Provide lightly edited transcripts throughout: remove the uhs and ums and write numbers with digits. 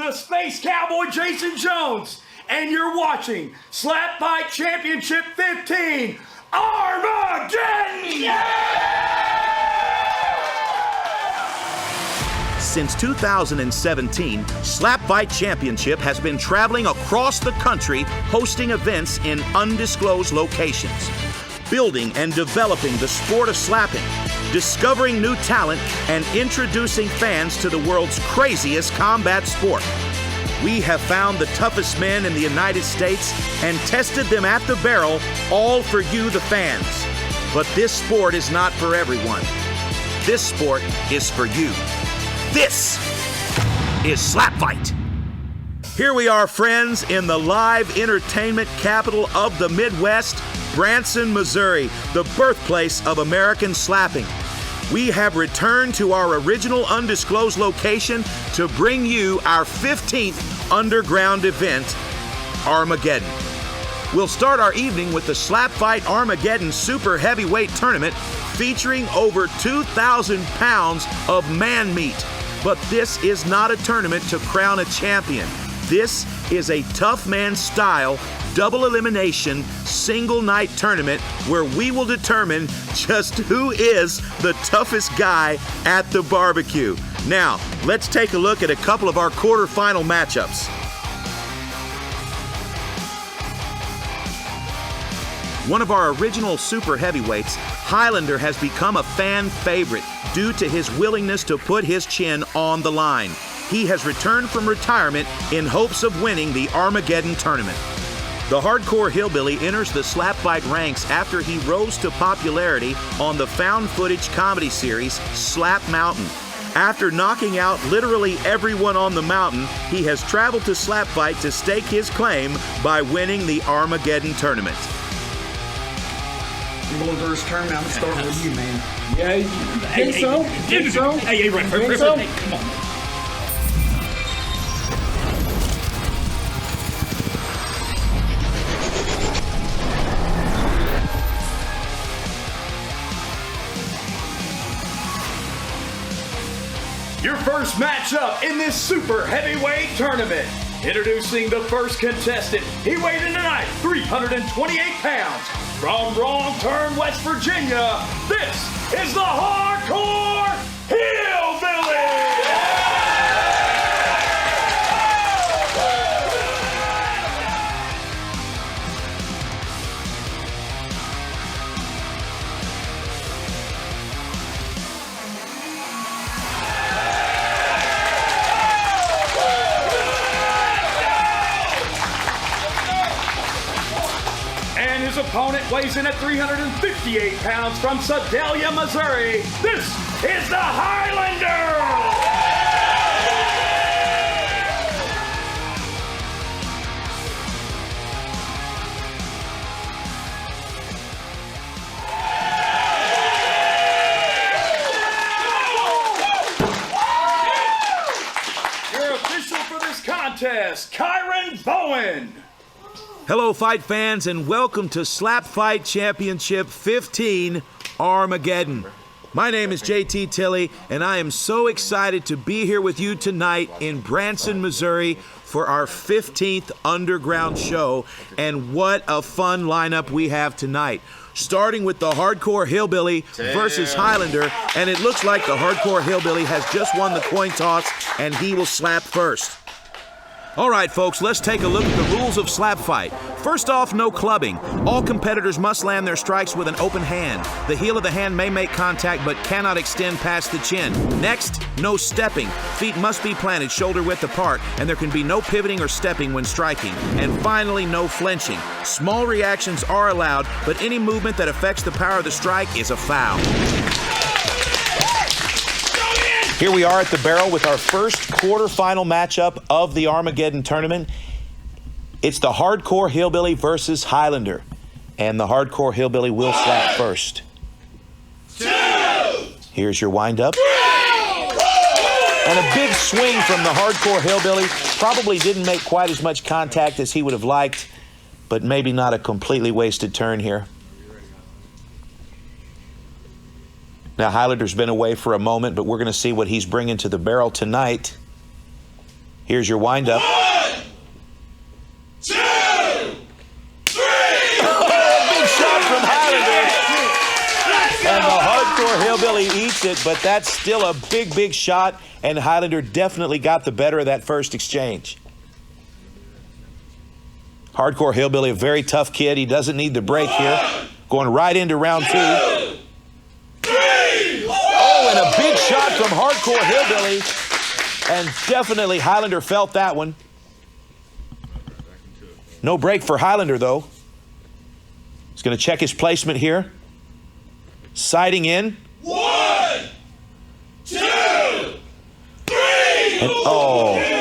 the Space Cowboy Jason Jones, and you're watching SlapFIGHT Championship 15, Armageddon! Since 2017, SlapFIGHT Championship has been traveling across the country hosting events in undisclosed locations, building and developing the sport of slapping, discovering new talent, and introducing fans to the world's craziest combat sport. We have found the toughest men in the United States and tested them at the barrel, all for you, the fans. But this sport is not for everyone. This sport is for you. This is SlapFIGHT. Here we are, friends, in the live entertainment capital of the Midwest, Branson, Missouri, the birthplace of American slapping. We have returned to our original undisclosed location to bring you our 15th underground event, Armageddon. We'll start our evening with the SlapFIGHT Armageddon Super Heavyweight Tournament featuring over 2,000 pounds of man meat. But this is not a tournament to crown a champion. This is a tough man style, double elimination, single night tournament where we will determine just who is the toughest guy at the barbecue. Now, let's take a look at a couple of our quarterfinal matchups. One of our original super heavyweights, Highlander, has become a fan favorite due to his willingness to put his chin on the line. He has returned from retirement in hopes of winning the Armageddon tournament. The hardcore hillbilly enters the SlapFIGHT ranks after he rose to popularity on the found footage comedy series Slap Mountain. After knocking out literally everyone on the mountain, he has traveled to SlapFIGHT to stake his claim by winning the Armageddon tournament. I'm going through his turn now. I'm starting with you, man. Yeah, you think so? Think so? Hey, right, Think so? hey, come on. Your first matchup in this super heavyweight tournament. Introducing the first contestant. He weighed in tonight 328 pounds. From Wrong Turn, West Virginia, this is the Hardcore Hillbilly! And his opponent weighs in at 358 pounds from Sedalia, Missouri. This is the Highlander! Your official for this contest, Kyron Bowen. Hello, fight fans, and welcome to SlapFIGHT Championship 15, Armageddon. My name is JT Tilley, and I am so excited to be here with you tonight in Branson, Missouri for our 15th underground show. And what a fun lineup we have tonight. Starting with the Hardcore Hillbilly versus Highlander, and it looks like the Hardcore Hillbilly has just won the coin toss, and he will slap first. All right, folks, let's take a look at the rules of SlapFIGHT. First off, no clubbing. All competitors must land their strikes with an open hand. The heel of the hand may make contact but cannot extend past the chin. Next, no stepping. Feet must be planted shoulder width apart, and there can be no pivoting or stepping when striking. And finally, no flinching. Small reactions are allowed, but any movement that affects the power of the strike is a foul. Here we are at the barrel with our first quarterfinal matchup of the Armageddon tournament. It's the Hardcore Hillbilly versus Highlander. And the Hardcore Hillbilly will slap first. 2! Here's your windup. 3! And a big swing from the Hardcore Hillbilly. Probably didn't make quite as much contact as he would have liked, but maybe not a completely wasted turn here. Now, Highlander's been away for a moment, but we're going to see what he's bringing to the barrel tonight. Here's your windup. 1, 2, 3. Oh, big shot from Highlander. And the hardcore hillbilly eats it, but that's still a big, big shot, and Highlander definitely got the better of that first exchange. Hardcore hillbilly, a very tough kid. He doesn't need the break here. Going right into round 2. 3. Oh, and a big shot from hardcore hillbilly. And definitely Highlander felt that one. No break for Highlander, though. He's going to check his placement here. Sighting in. 1, 2, 3. And, oh.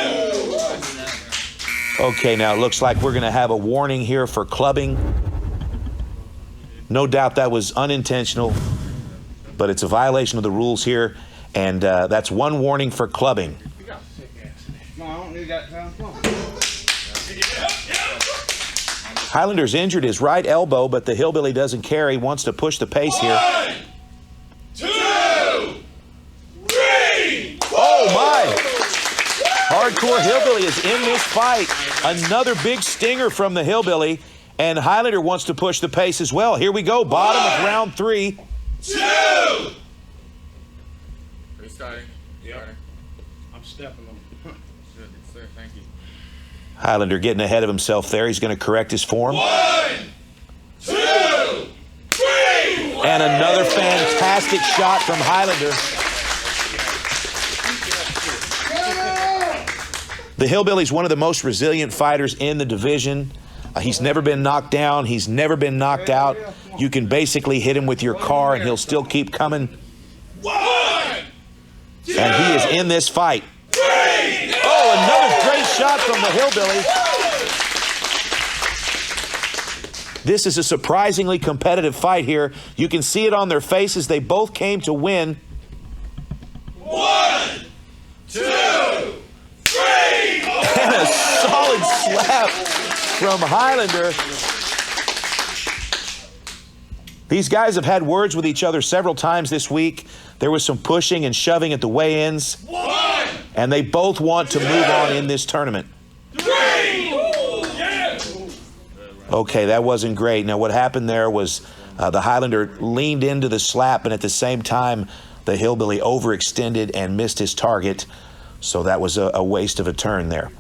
Okay, now it looks like we're going to have a warning here for clubbing. No doubt that was unintentional, but it's a violation of the rules here, and that's one warning for clubbing. No, I don't need that time. Come on. Highlander's injured his right elbow, but the hillbilly doesn't care. He wants to push the pace here. 1, 2, 3. Oh, my! Hardcore hillbilly is in this fight. Another big stinger from the hillbilly, and Highlander wants to push the pace as well. Here we go, bottom of round 3. 2. Are you starting? Yep. I'm stepping them. Good, sir. Thank you. Highlander getting ahead of himself there. He's going to correct his form. 1, 2, 3. And another fantastic shot from Highlander. The hillbilly's one of the most resilient fighters in the division. He's never been knocked down. He's never been knocked out. You can basically hit him with your car and he'll still keep coming. 1, 2, And he is in this fight. 3. Oh, another great shot from the hillbilly. This is a surprisingly competitive fight here. You can see it on their faces. They both came to win. 1, 2, 3. And a solid slap from Highlander. These guys have had words with each other several times this week. There was some pushing and shoving at the weigh-ins. 1, And they both want to move on in this tournament. 3. Yeah. Okay, that wasn't great. Now, what happened there was the Highlander leaned into the slap, and at the same time, the hillbilly overextended and missed his target. So that was a waste of a turn there.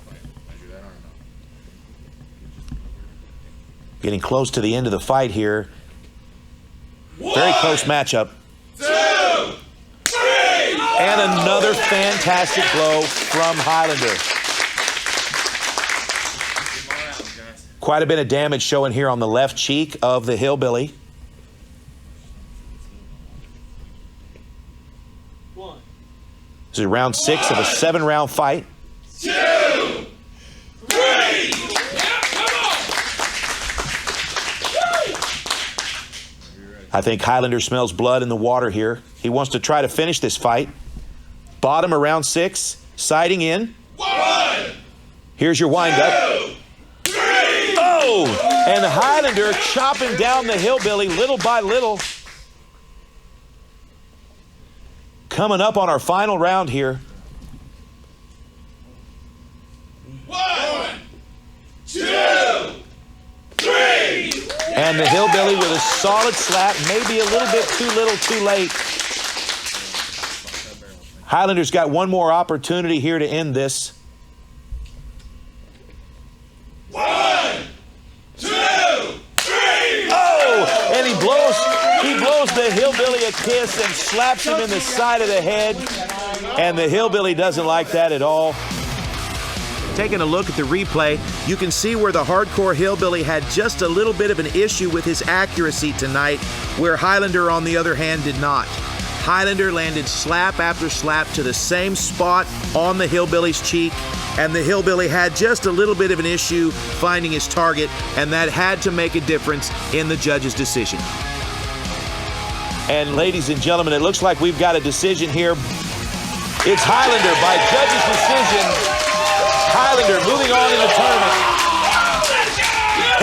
Getting close to the end of the fight here. Very close matchup. 2, 3. And another fantastic blow from Highlander. Quite a bit of damage showing here on the left cheek of the hillbilly. This is round 6 of a 7-round fight. 2, 3. I think Highlander smells blood in the water here. He wants to try to finish this fight. Bottom of round 6, sighting in. 1, Here's your windup. 2, 3. Oh! And Highlander chopping down the hillbilly little by little. Coming up on our final round here. 1, 2, 3. And the hillbilly with a solid slap, maybe a little bit too little, too late. Highlander's got one more opportunity here to end this. 1, 2, 3. Oh! And he blows the hillbilly a kiss and slaps him in the side of the head. And the hillbilly doesn't like that at all. Taking a look at the replay, you can see where the hardcore hillbilly had just a little bit of an issue with his accuracy tonight, where Highlander, on the other hand, did not. Highlander landed slap after slap to the same spot on the hillbilly's cheek, and the hillbilly had just a little bit of an issue finding his target, and that had to make a difference in the judge's decision. And ladies and gentlemen, it looks like we've got a decision here. It's Highlander by judge's decision. Highlander moving on in the tournament.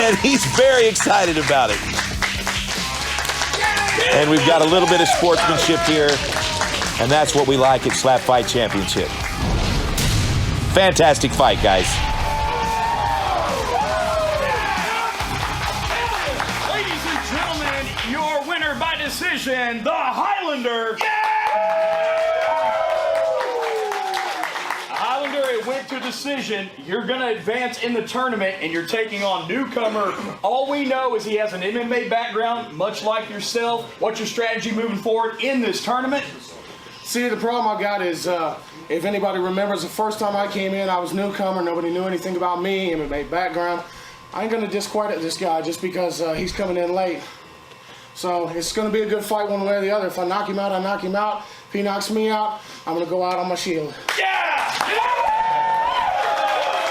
And he's very excited about it. And we've got a little bit of sportsmanship here, and that's what we like at SlapFIGHT Championship. Fantastic fight, guys. Ladies and gentlemen, your winner by decision, the Highlander. Highlander, it went to decision. You're going to advance in the tournament, and you're taking on newcomer. All we know is he has an MMA background, much like yourself. What's your strategy moving forward in this tournament? See, the problem I got is, if anybody remembers, the first time I came in, I was newcomer. Nobody knew anything about me, MMA background. I ain't going to discredit this guy just because he's coming in late. So it's going to be a good fight one way or the other. If I knock him out, I knock him out. If he knocks me out, I'm going to go out on my shield. Yeah!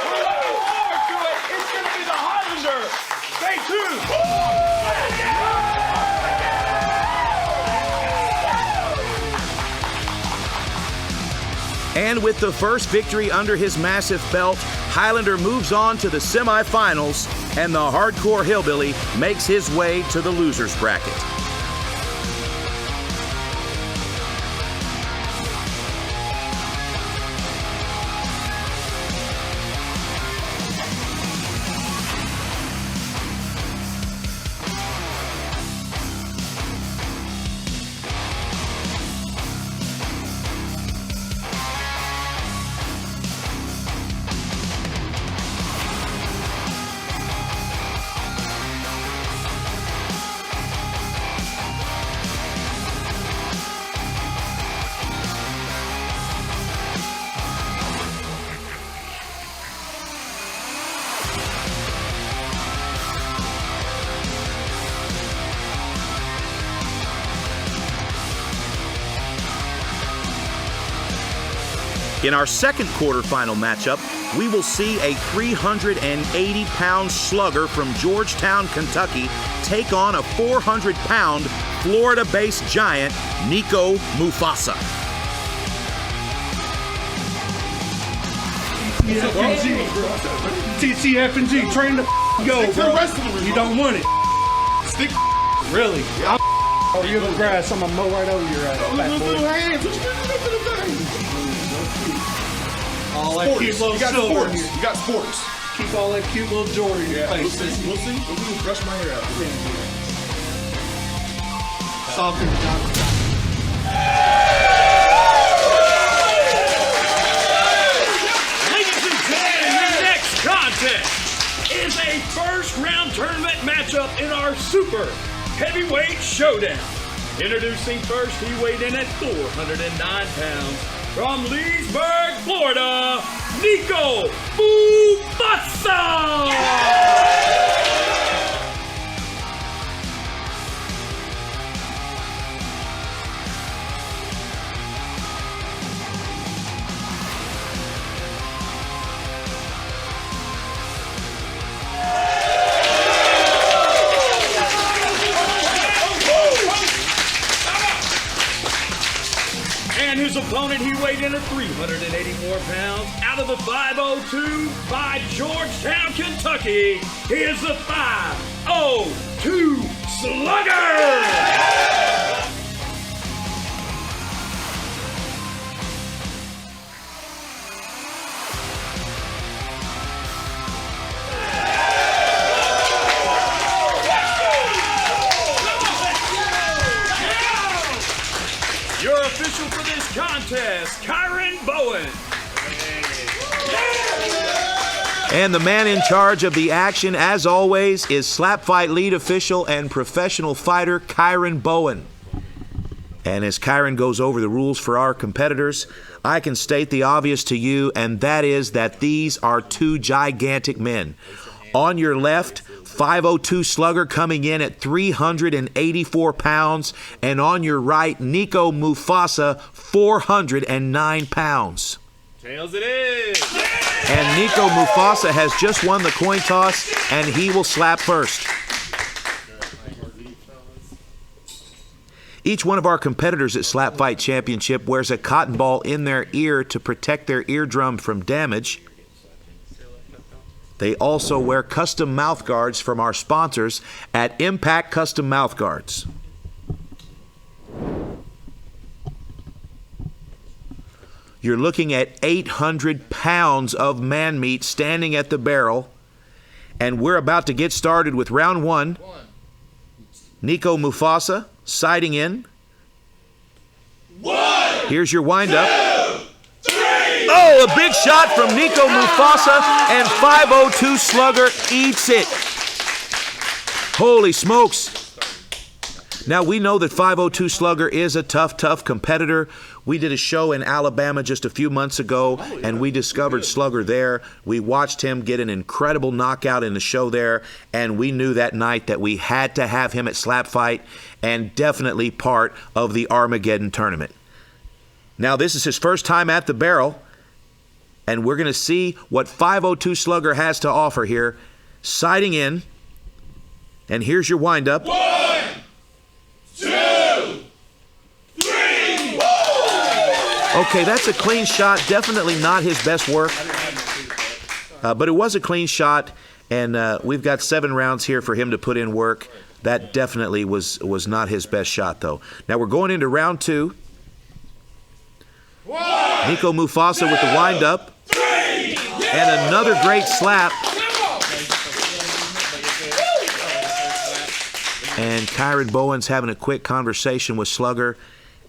We're looking forward to it. It's going to be the Highlander. Stay tuned. And with the first victory under his massive belt, Highlander moves on to the semifinals, and the Hardcore Hillbilly makes his way to the losers bracket. In our second quarterfinal matchup, we will see a 380-pound slugger from Georgetown, Kentucky, take on a 400-pound Florida-based giant, Nico Mufasa. TTF&G, train the go, bro. You don't want it. Stick. Really? Oh, you're the grass. I'm gonna mow right over your ass. All that cute little silver. You got sports. Keep all that cute little jewelry in your face. We'll see. We'll brush my hair out. Soft and Ladies and gentlemen, your next contest is a first-round tournament matchup in our Super Heavyweight Showdown. Introducing first, he weighed in at 409 pounds. From Leesburg, Florida, Nico Mufasa! And his opponent, he weighed in at 384 pounds. Out of the 502 by Georgetown, Kentucky, he is the 502 Slugger! Your official for this contest, Kyron Bowen. And the man in charge of the action, as always, is SlapFIGHT lead official and professional fighter Kyron Bowen. And as Kyron goes over the rules for our competitors, I can state the obvious to you, and that is that these are two gigantic men. On your left, 502 Slugger coming in at 384 pounds, and on your right, Nico Mufasa, 409 pounds. Tails it is. And Nico Mufasa has just won the coin toss, and he will slap first. Each one of our competitors at SlapFIGHT Championship wears a cotton ball in their ear to protect their eardrum from damage. They also wear custom mouth guards from our sponsors at Impact Custom Mouth Guards. You're looking at 800 pounds of man meat standing at the barrel. And we're about to get started with round one. Nico Mufasa siding in. Here's your windup. Oh, a big shot from Nico Mufasa, and 502 Slugger eats it. Holy smokes. Now, we know that 502 Slugger is a tough competitor. We did a show in Alabama just a few months ago, and we discovered Slugger there. We watched him get an incredible knockout in the show there, and we knew that night that we had to have him at SlapFIGHT and definitely part of the Armageddon tournament. Now, this is his first time at the barrel, and we're going to see what 502 Slugger has to offer here. Siding in, and here's your windup. 1, 2, 3. Okay, that's a clean shot. Definitely not his best work. But it was a clean shot, and we've got 7 rounds here for him to put in work. That definitely was not his best shot, though. Now we're going into round 2. Nico Mufasa with the windup. And another great slap. And Kyron Bowen's having a quick conversation with Slugger,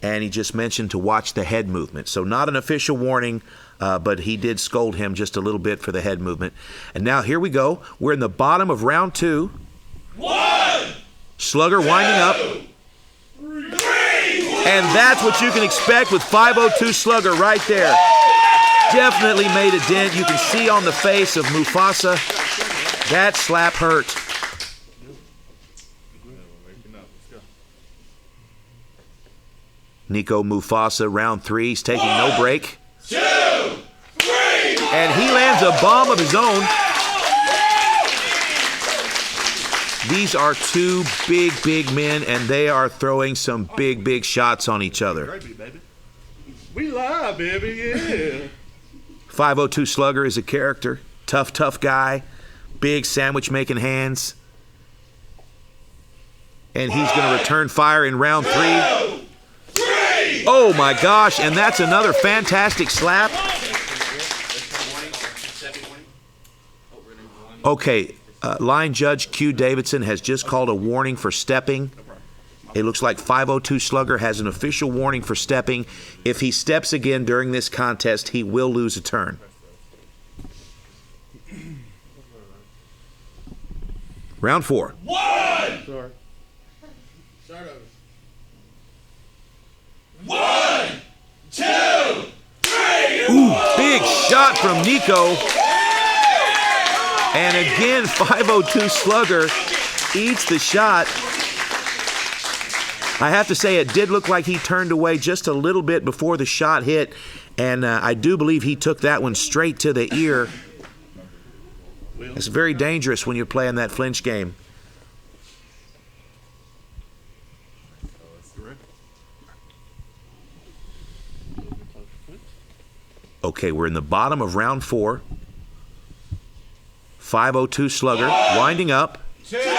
and he just mentioned to watch the head movement. So not an official warning, but he did scold him just a little bit for the head movement. And now here we go. We're in the bottom of round 2. Slugger winding up. And that's what you can expect with 502 Slugger right there. Definitely made a dent. You can see on the face of Mufasa, that slap hurt. Nico Mufasa, round 3. He's taking no break. 2, 3. And he lands a bomb of his own. These are 2 big men, and they are throwing some big shots on each other. We live, baby, yeah. 502 Slugger is a character. Tough guy. Big sandwich-making hands. And he's going to return fire in round 3. 3. Oh, my gosh, and that's another fantastic slap. Okay, line judge Q Davidson has just called a warning for stepping. It looks like 502 Slugger has an official warning for stepping. If he steps again during this contest, he will lose a turn. Round 4. 1. Sorry. Start over. 1, 2, 3. Ooh, big shot from Nico. And again, 502 Slugger eats the shot. I have to say, it did look like he turned away just a little bit before the shot hit, and I do believe he took that one straight to the ear. It's very dangerous when you're playing that flinch game. Okay, we're in the bottom of round 4. 502 Slugger winding up. 2, 3.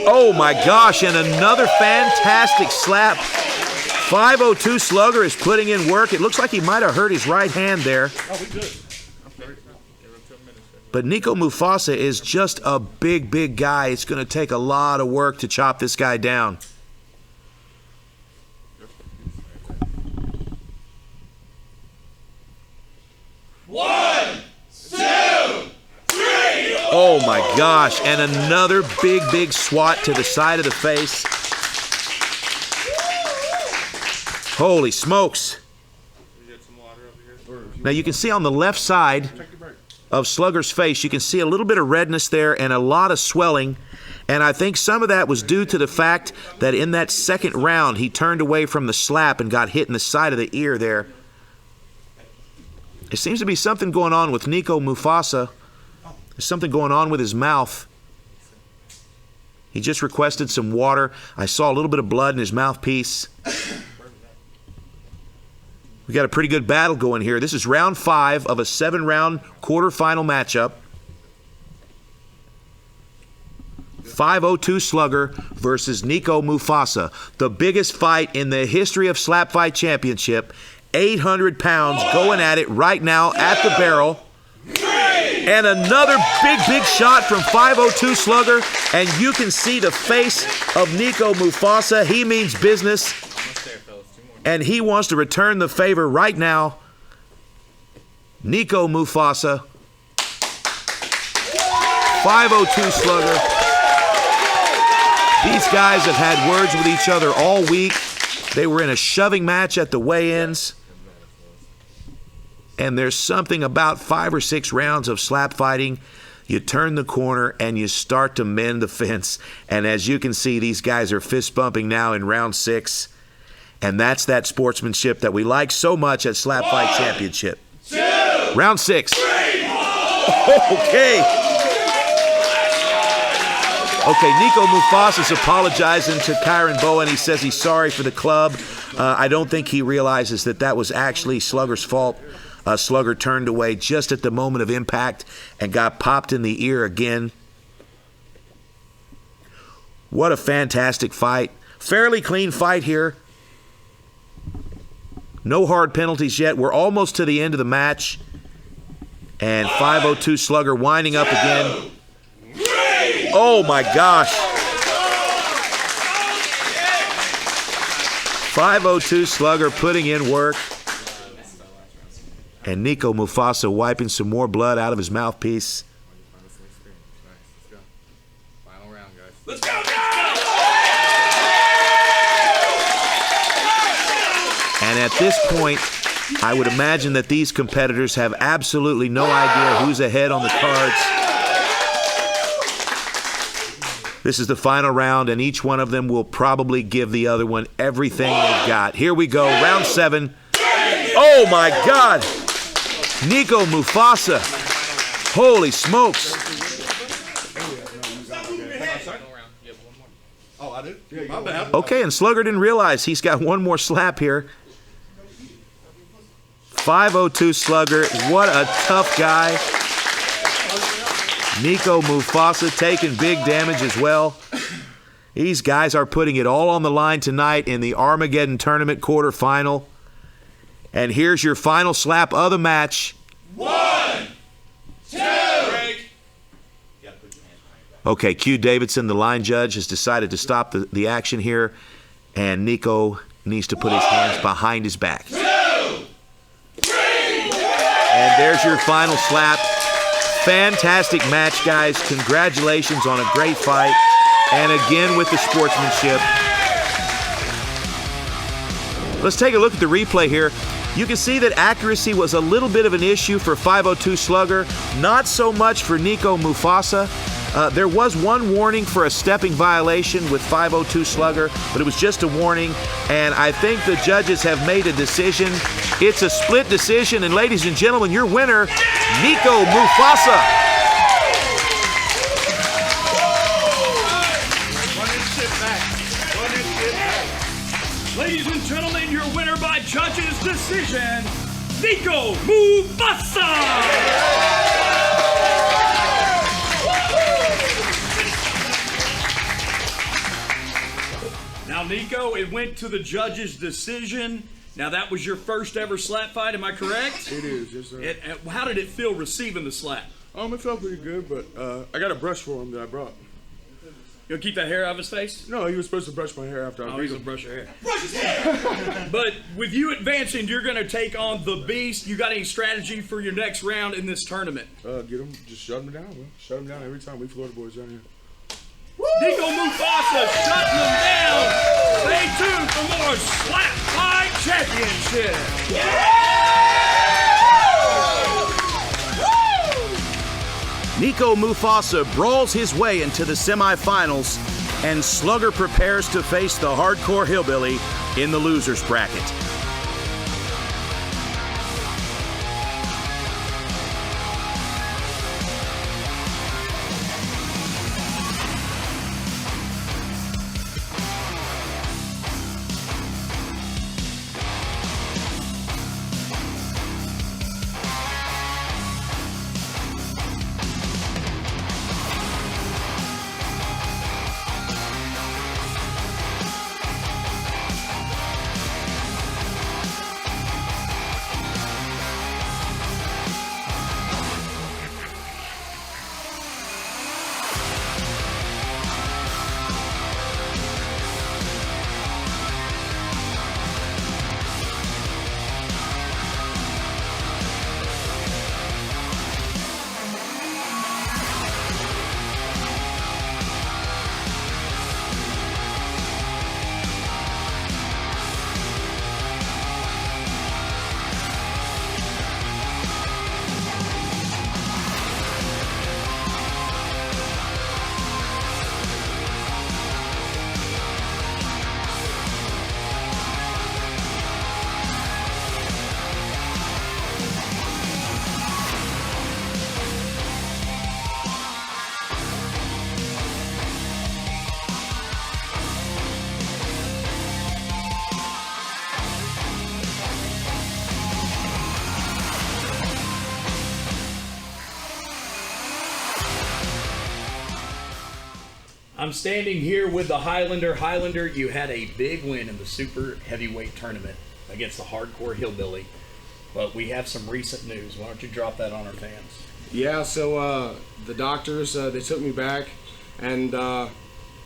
Oh my gosh, and another fantastic slap. 502 Slugger is putting in work. It looks like he might have hurt his right hand there. But Nico Mufasa is just a big guy. It's going to take a lot of work to chop this guy down. One, 2, 3. Oh my gosh, and another big swat to the side of the face. Holy smokes. Now you can see on the left side of Slugger's face, you can see a little bit of redness there and a lot of swelling. And I think some of that was due to the fact that in that second round, he turned away from the slap and got hit in the side of the ear there. There seems to be something going on with Nico Mufasa. There's something going on with his mouth. He just requested some water. I saw a little bit of blood in his mouthpiece. We got a pretty good battle going here. This is round 5 of a 7-round quarterfinal matchup. 502 Slugger versus Nico Mufasa. The biggest fight in the history of SlapFIGHT Championship. 800 pounds going at it right now at the barrel. And another big shot from 502 Slugger. And you can see the face of Nico Mufasa. He means business. And he wants to return the favor right now. Nico Mufasa. 502 Slugger. These guys have had words with each other all week. They were in a shoving match at the weigh-ins. And there's something about 5 or 6 rounds of slap fighting. You turn the corner and you start to mend the fence. And as you can see, these guys are fist bumping now in round 6. And that's that sportsmanship that we like so much at SlapFIGHT Championship. 2, round 6. 3. Okay. Okay, Nico Mufasa's apologizing to Kyron Bowen. He says he's sorry for the club. I don't think he realizes that was actually Slugger's fault. Slugger turned away just at the moment of impact and got popped in the ear again. What a fantastic fight. Fairly clean fight here. No hard penalties yet. We're almost to the end of the match. And 502 Slugger winding up again. Oh my gosh. 502 Slugger putting in work. And Nico Mufasa wiping some more blood out of his mouthpiece. Final round, guys. Let's go, go! And at this point, I would imagine that these competitors have absolutely no idea who's ahead on the cards. This is the final round, and each one of them will probably give the other one everything they've got. Here we go, round 7. Oh my God! Nico Mufasa. Holy smokes. Oh, I did? Yeah, my bad. Okay, and Slugger didn't realize he's got one more slap here. 502 Slugger, what a tough guy. Nico Mufasa taking big damage as well. These guys are putting it all on the line tonight in the Armageddon tournament quarterfinal. And here's your final slap of the match. 1, 2. Okay, Q Davidson, the line judge, has decided to stop the action here. And Nico needs to put his hands behind his back. 2, 3. And there's your final slap. Fantastic match, guys. Congratulations on a great fight. And again with the sportsmanship. Let's take a look at the replay here. You can see that accuracy was a little bit of an issue for 502 Slugger, not so much for Nico Mufasa. There was one warning for a stepping violation with 502 Slugger, but it was just a warning, and I think the judges have made a decision. It's a split decision, and ladies and gentlemen, your winner, Nico Mufasa. Ladies and gentlemen, your winner by judges' decision, Nico Mufasa! Now, Nico, it went to the judge's decision. Now, that was your first ever slap fight, am I correct? It is, yes, sir. How did it feel receiving the slap? It felt pretty good, but I got a brush for him that I brought. You'll keep that hair out of his face? No, he was supposed to brush my hair after I Oh, beat he's him. gonna brush your hair. Brush his hair! But with you advancing, you're gonna take on the Beast. You got any strategy for your next round in this tournament? Get him, just shut him down, bro. Shut him down every time. We Florida boys down here. Nico Mufasa shutting them down. Stay tuned for more SlapFIGHT Championship. Nico Mufasa brawls his way into the semifinals, and Slugger prepares to face the Hardcore Hillbilly in the losers bracket. I'm standing here with the Highlander. Highlander, you had a big win in the super heavyweight tournament against the Hardcore Hillbilly. But we have some recent news. Why don't you drop that on our fans? Yeah, so the doctors, they took me back, and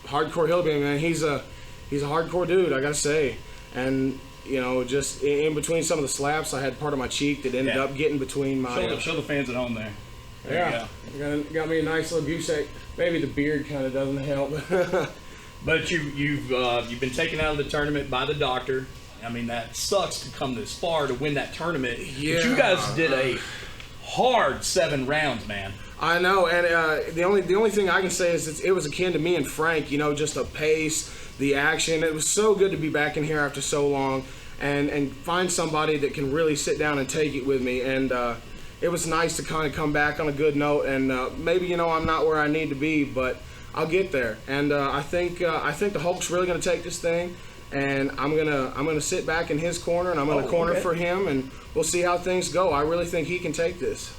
Hardcore Hillbilly, man, he's a hardcore dude, I gotta say. And you know, just in between some of the slaps, I had part of my cheek that ended up getting between my. Show the fans at home there. Got me a nice little goose egg. Maybe the beard kind of doesn't help. But you've been taken out of the tournament by the doctor. I mean, that sucks to come this far to win that tournament. Yeah. But you guys did a hard 7 rounds, man. I know, and the only thing I can say is it was akin to me and Frank. You know, just the pace, the action. It was so good to be back in here after so long, and find somebody that can really sit down and take it with me. And it was nice to kind of come back on a good note. And maybe, you know, I'm not where I need to be, but I'll get there. And I think the Hulk's really going to take this thing, and I'm gonna sit back in his corner, and I'm gonna corner for him, and we'll see how things go. I really think he can take this.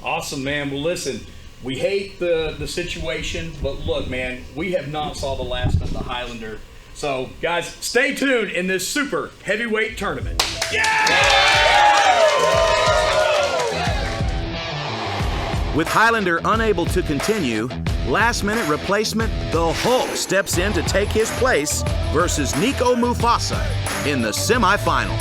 Awesome, man. Well, listen, we hate the situation, but look, man, we have not saw the last of the Highlander. So, guys, stay tuned in this super heavyweight tournament. With Highlander unable to continue, last-minute replacement, the Hulk steps in to take his place versus Nico Mufasa in the semifinal.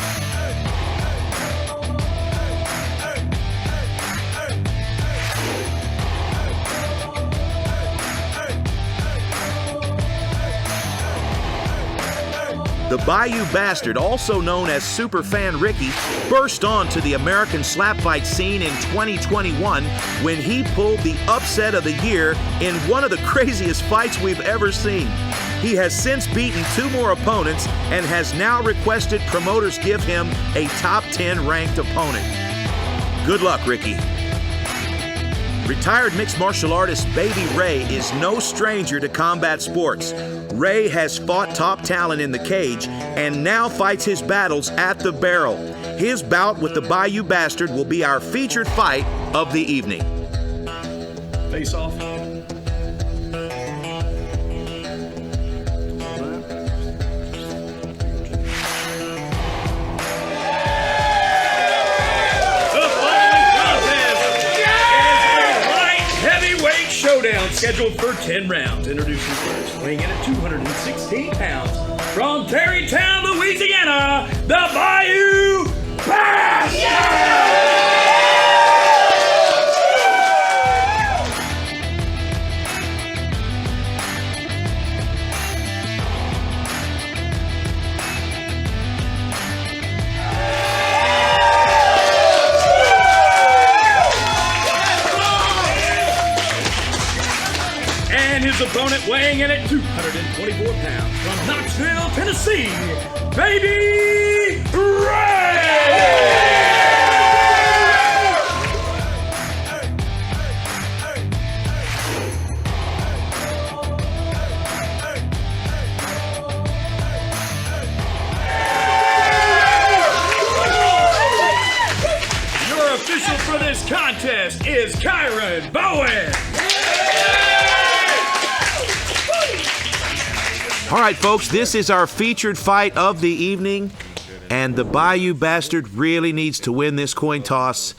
The Bayou Bastard, also known as Superfan Rickey, burst onto the American slap fight scene in 2021 when he pulled the upset of the year in one of the craziest fights we've ever seen. He has since beaten 2 more opponents and has now requested promoters give him a top 10 ranked opponent. Good luck, Rickey. Retired mixed martial artist Baby Ray is no stranger to combat sports. Ray has fought top talent in the cage and now fights his battles at the barrel. His bout with the Bayou Bastard will be our featured fight of the evening. Face off. Showdown scheduled for 10 rounds. Introducing first, weighing in at 216 pounds, from Terrytown, Louisiana, the Bayou Bastard! His opponent weighing in at 224 pounds, from Knoxville, Tennessee, Baby Ray! Your official for this contest is Kyron Bowen. All right, folks, this is our featured fight of the evening, and the Bayou Bastard really needs to win this coin toss.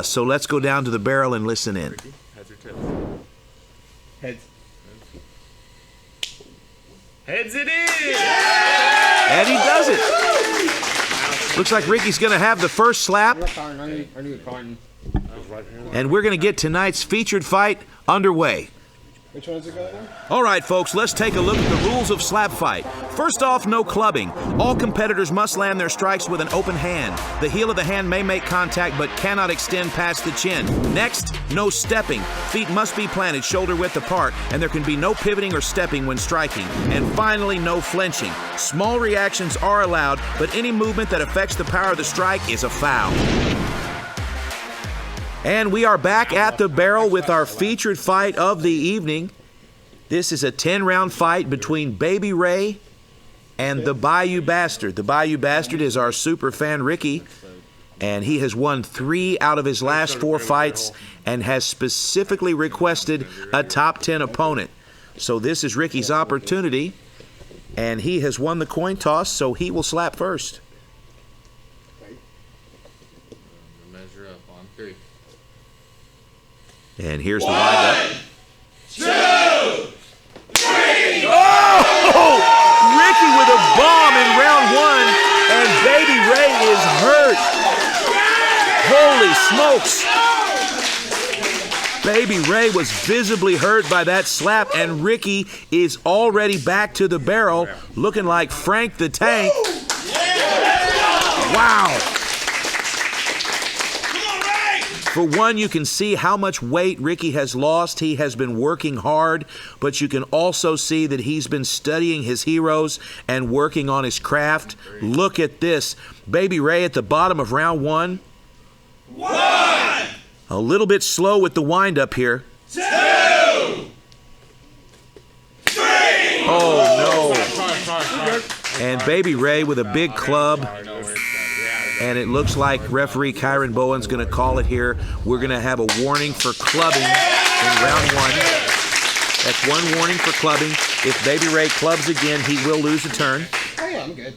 So let's go down to the barrel and listen in. Heads. Heads it is! And he does it. Looks like Ricky's going to have the first slap. And we're going to get tonight's featured fight underway. Which one's it going on? All right, folks, let's take a look at the rules of slap fight. First off, no clubbing. All competitors must land their strikes with an open hand. The heel of the hand may make contact but cannot extend past the chin. Next, no stepping. Feet must be planted shoulder width apart, and there can be no pivoting or stepping when striking. And finally, no flinching. Small reactions are allowed, but any movement that affects the power of the strike is a foul. And we are back at the barrel with our featured fight of the evening. This is a 10-round fight between Baby Ray and the Bayou Bastard. The Bayou Bastard is our Superfan Rickey, and he has won 3 out of his last 4 fights and has specifically requested a top 10 opponent. So this is Ricky's opportunity, and he has won the coin toss, so he will slap first. Measure up on 3. And here's the windup. 1, 2, 3. Oh! Ricky with a bomb in round 1, and Baby Ray is hurt. Holy smokes! Baby Ray was visibly hurt by that slap, and Ricky is already back to the barrel, looking like Frank the Tank. Wow! For one, you can see how much weight Ricky has lost. He has been working hard, but you can also see that he's been studying his heroes and working on his craft. Look at this. Baby Ray at the bottom of round 1. 1, A little bit slow with the wind-up here. 2, 3. Oh, no. And Baby Ray with a big club. And it looks like referee Kyron Bowen's going to call it here. We're going to have a warning for clubbing in round 1. That's one warning for clubbing. If Baby Ray clubs again, he will lose a turn. Oh, yeah, I'm good.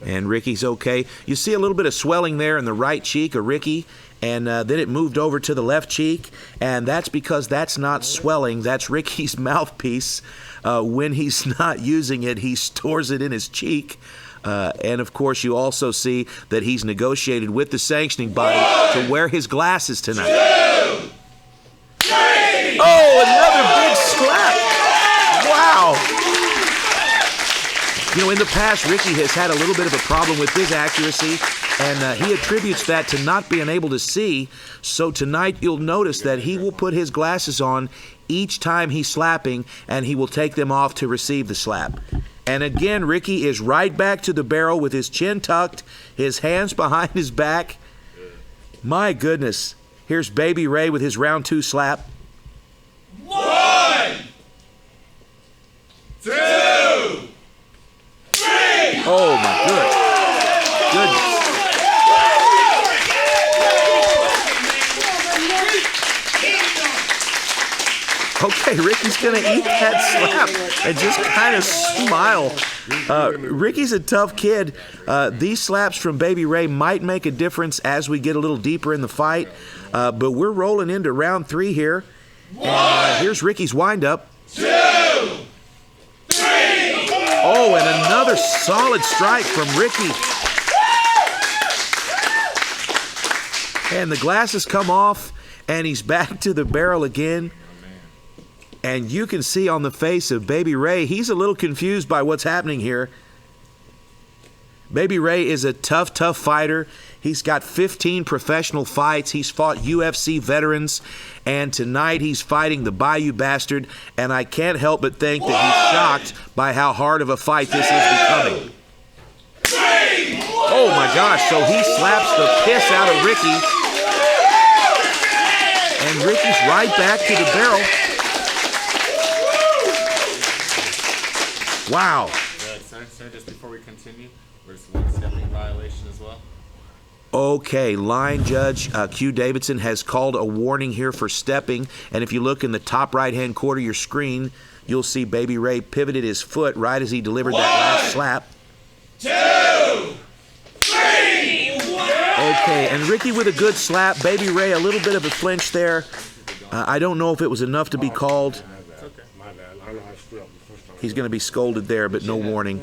And Ricky's okay. You see a little bit of swelling there in the right cheek of Ricky, and then it moved over to the left cheek, and that's because that's not swelling. That's Ricky's mouthpiece. When he's not using it, he stores it in his cheek. And, of course, you also see that he's negotiated with the sanctioning body to wear his glasses tonight. 2, 3. Oh, another big slap. Wow. You know, in the past, Ricky has had a little bit of a problem with his accuracy, and he attributes that to not being able to see. So tonight, you'll notice that he will put his glasses on each time he's slapping, and he will take them off to receive the slap. And again, Ricky is right back to the barrel with his chin tucked, his hands behind his back. My goodness. Here's Baby Ray with his round 2 slap. 1, 2, 3. Oh, my goodness. Okay, Ricky's going to eat that slap and just kind of smile. Ricky's a tough kid. These slaps from Baby Ray might make a difference as we get a little deeper in the fight, but we're rolling into round 3 here. Here's Ricky's windup. 2, 3. Oh, and another solid strike from Ricky. And the glasses come off, and he's back to the barrel again. And you can see on the face of Baby Ray, he's a little confused by what's happening here. Baby Ray is a tough, tough fighter. He's got 15 professional fights. He's fought UFC veterans. And tonight he's fighting the Bayou Bastard. And I can't help but think that he's shocked by how hard of a fight this is becoming. Oh my gosh, so he slaps the piss out of Ricky. And Ricky's right back to the barrel. Wow. Sir, just before we continue, there's one stepping violation as well. Okay, line judge Q Davidson has called a warning here for stepping, and if you look in the top right-hand corner of your screen, you'll see Baby Ray pivoted his foot right as he delivered that last slap. 2, 3. Okay, and Ricky with a good slap. Baby Ray a little bit of a flinch there. I don't know if it was enough to be called. He's going to be scolded there, but no warning.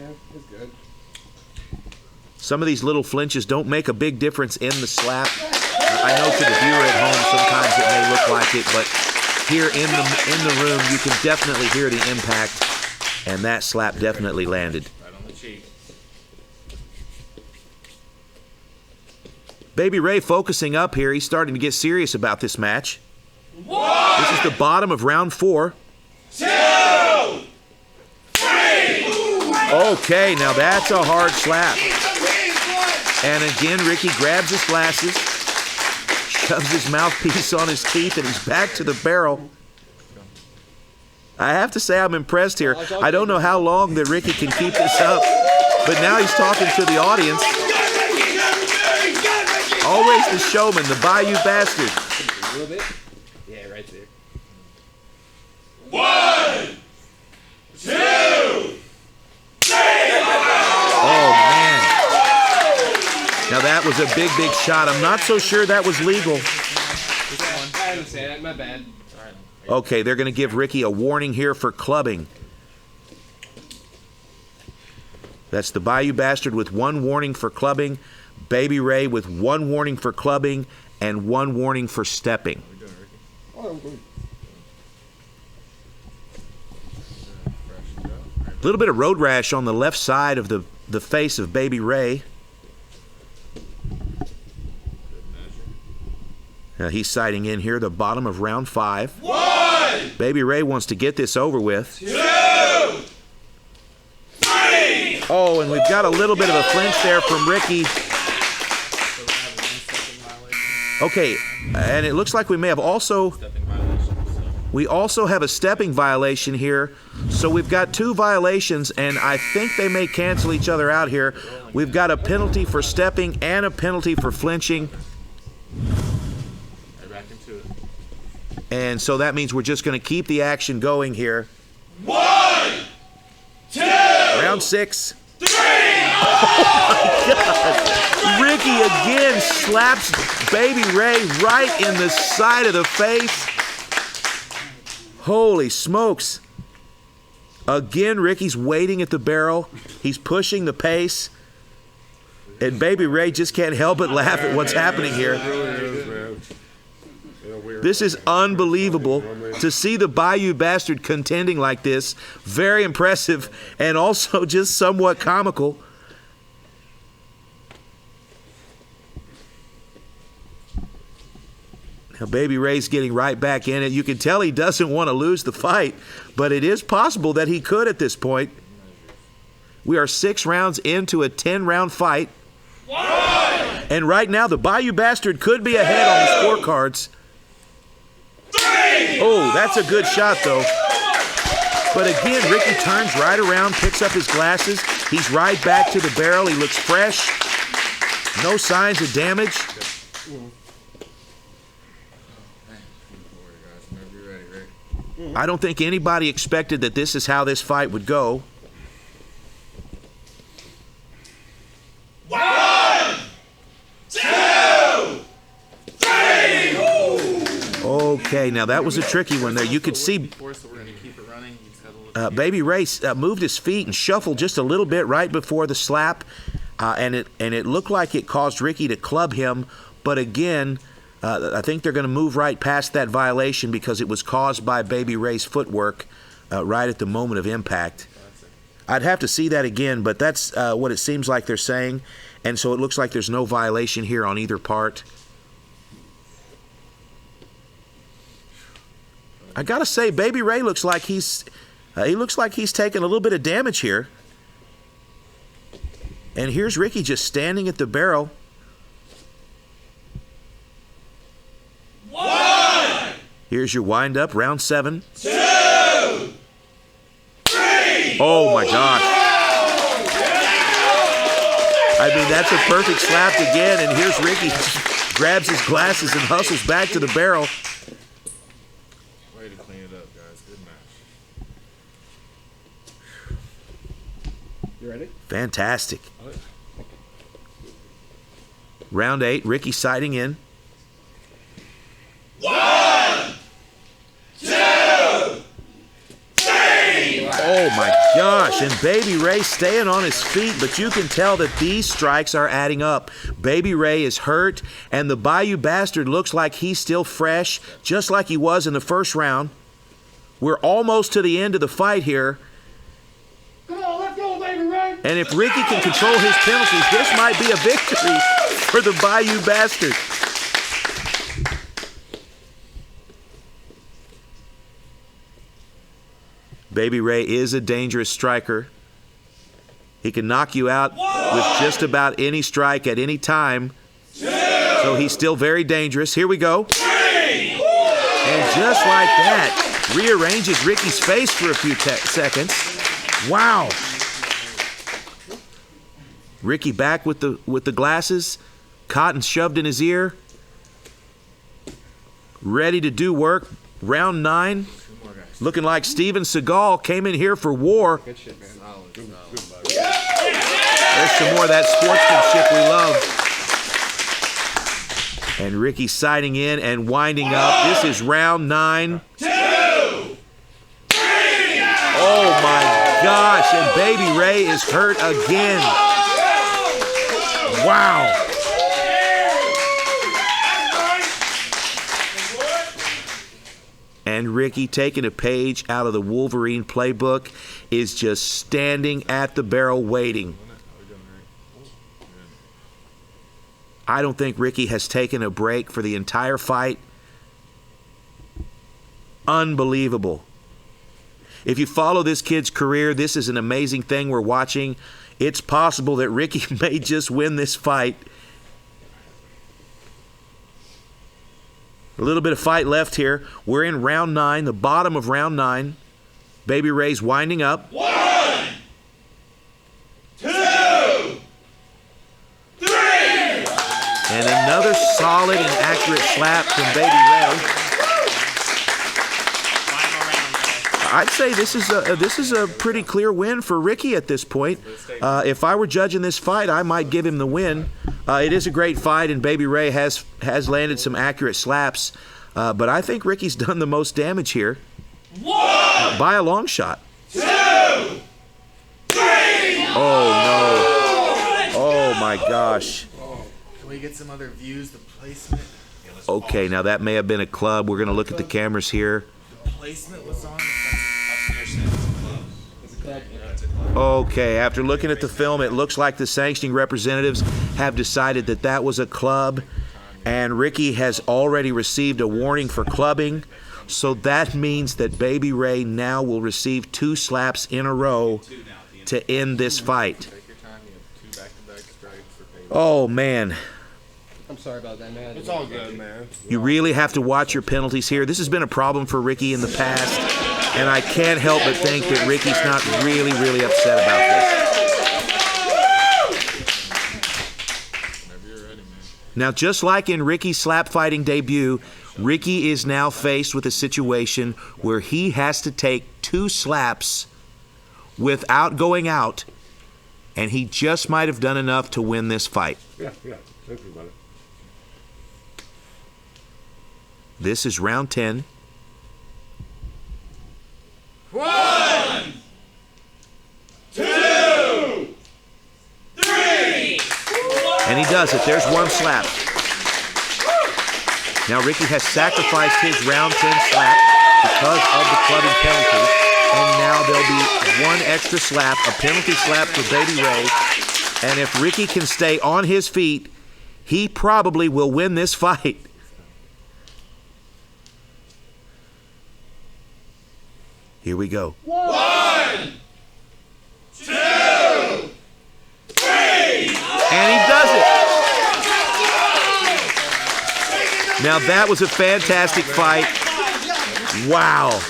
Some of these little flinches don't make a big difference in the slap. I know to the viewer at home sometimes it may look like it, but here in the room you can definitely hear the impact, and that slap definitely landed. Right on the cheek. Baby Ray focusing up here. He's starting to get serious about this match. 1, This is the bottom of round 4. 2, 3. Okay, now that's a hard slap. And again, Ricky grabs his glasses, shoves his mouthpiece on his teeth, and he's back to the barrel. I have to say I'm impressed here. I don't know how long that Ricky can keep this up, but now he's talking to the audience. Always the showman, the Bayou Bastard. A little bit. Yeah, right there. 1, 2, 3. Oh, man. Now, that was a big, big shot. I'm not so sure that was legal. I understand that. My bad. Okay, they're going to give Ricky a warning here for clubbing. That's the Bayou Bastard with 1 warning for clubbing, Baby Ray with 1 warning for clubbing, and 1 warning for stepping. A little bit of road rash on the left side of the face of Baby Ray. He's sighting in here, the bottom of round 5. 1, Baby Ray wants to get this over with. 2, 3. Oh, and we've got a little bit of a flinch there from Ricky. Okay, and it looks like we may have also... We also have a stepping violation here. So we've got 2 violations, and I think they may cancel each other out here. We've got a penalty for stepping and a penalty for flinching. And so that means we're just going to keep the action going here. 1, 2, round 6. 3. Oh my God. Ricky again slaps Baby Ray right in the side of the face. Holy smokes. Again, Ricky's waiting at the barrel. He's pushing the pace. And Baby Ray just can't help but laugh at what's happening here. This is unbelievable to see the Bayou Bastard contending like this. Very impressive and also just somewhat comical. Now, Baby Ray's getting right back in it. You can tell he doesn't want to lose the fight, but it is possible that he could at this point. We are 6 rounds into a 10-round fight. 1. And right now, the Bayou Bastard could be ahead on the scorecards. 3. Oh, that's a good shot, though. But again, Ricky turns right around, picks up his glasses. He's right back to the barrel. He looks fresh. No signs of damage. I don't think anybody expected that this is how this fight would go. 1, 2, 3. Okay, now that was a tricky one there. You could see Baby Ray moved his feet and shuffled just a little bit right before the slap, and it looked like it caused Ricky to club him. But again, I think they're going to move right past that violation because it was caused by Baby Ray's footwork right at the moment of impact. I'd have to see that again, but that's what it seems like they're saying. And so it looks like there's no violation here on either part. I got to say, Baby Ray looks like he's taking a little bit of damage here. And here's Ricky just standing at the barrel. 1. Here's your wind-up, round 7. 2, 3. Oh, my gosh. I mean, that's a perfect slap again, and here's Ricky. Grabs his glasses and hustles back to the barrel. Way to clean it up, guys. Good match. You ready? Fantastic. Round 8, Ricky sighting in. 1, 2, 3. Oh my gosh, and Baby Ray staying on his feet, but you can tell that these strikes are adding up. Baby Ray is hurt, and the Bayou Bastard looks like he's still fresh, just like he was in the first round. We're almost to the end of the fight here. Come on, let's go, Baby Ray. And if Ricky can control his penalties, this might be a victory for the Bayou Bastard. Baby Ray is a dangerous striker. He can knock you out with just about any strike at any time. So he's still very dangerous. Here we go. And just like that, rearranges Ricky's face for a few seconds. Wow. Ricky back with the glasses, cotton shoved in his ear. Ready to do work. Round 9. Looking like Steven Seagal came in here for war. Good shit, man. Good, There's some more of that sportsmanship we love. And Ricky sighting in and winding up. This is round 9. 2, 3. Oh my gosh, and Baby Ray is hurt again. Wow. And Ricky, taking a page out of the Wolverine playbook, is just standing at the barrel waiting. I don't think Ricky has taken a break for the entire fight. Unbelievable. If you follow this kid's career, this is an amazing thing we're watching. It's possible that Ricky may just win this fight. A little bit of fight left here. We're in round 9, the bottom of round 9. Baby Ray's winding up. 1, 2, 3. And another solid and accurate slap from Baby Ray. I'd say this is a pretty clear win for Ricky at this point. If I were judging this fight, I might give him the win. It is a great fight, and Baby Ray has landed some accurate slaps. But I think Ricky's done the most damage here. 1, by a long shot. 2, 3. Oh no! Oh my gosh! Can we get some other views? The placement. Okay, now that may have been a club. We're gonna look at the cameras here. The placement was on. Okay, after looking at the film, it looks like the sanctioning representatives have decided that that was a club, and Ricky has already received a warning for clubbing, so that means that Baby Ray now will receive 2 slaps in a row to end this fight. Oh, man. I'm sorry about that, man. It's all good, man. You really have to watch your penalties here. This has been a problem for Ricky in the past, and I can't help but think that Ricky's not really, really upset about this. Now, just like in Ricky's slap fighting debut, Ricky is now faced with a situation where he has to take 2 slaps without going out, and he just might have done enough to win this fight. Yeah. Think about it. This is round 10. 1, 2, 3. And he does it. There's 1 slap. Now Ricky has sacrificed his round 10 slap because of the clubbing penalty. And now there'll be 1 extra slap, a penalty slap for Baby Ray. And if Ricky can stay on his feet, he probably will win this fight. Here we go. 1, 2, 3. And he does it. Now that was a fantastic fight. Wow.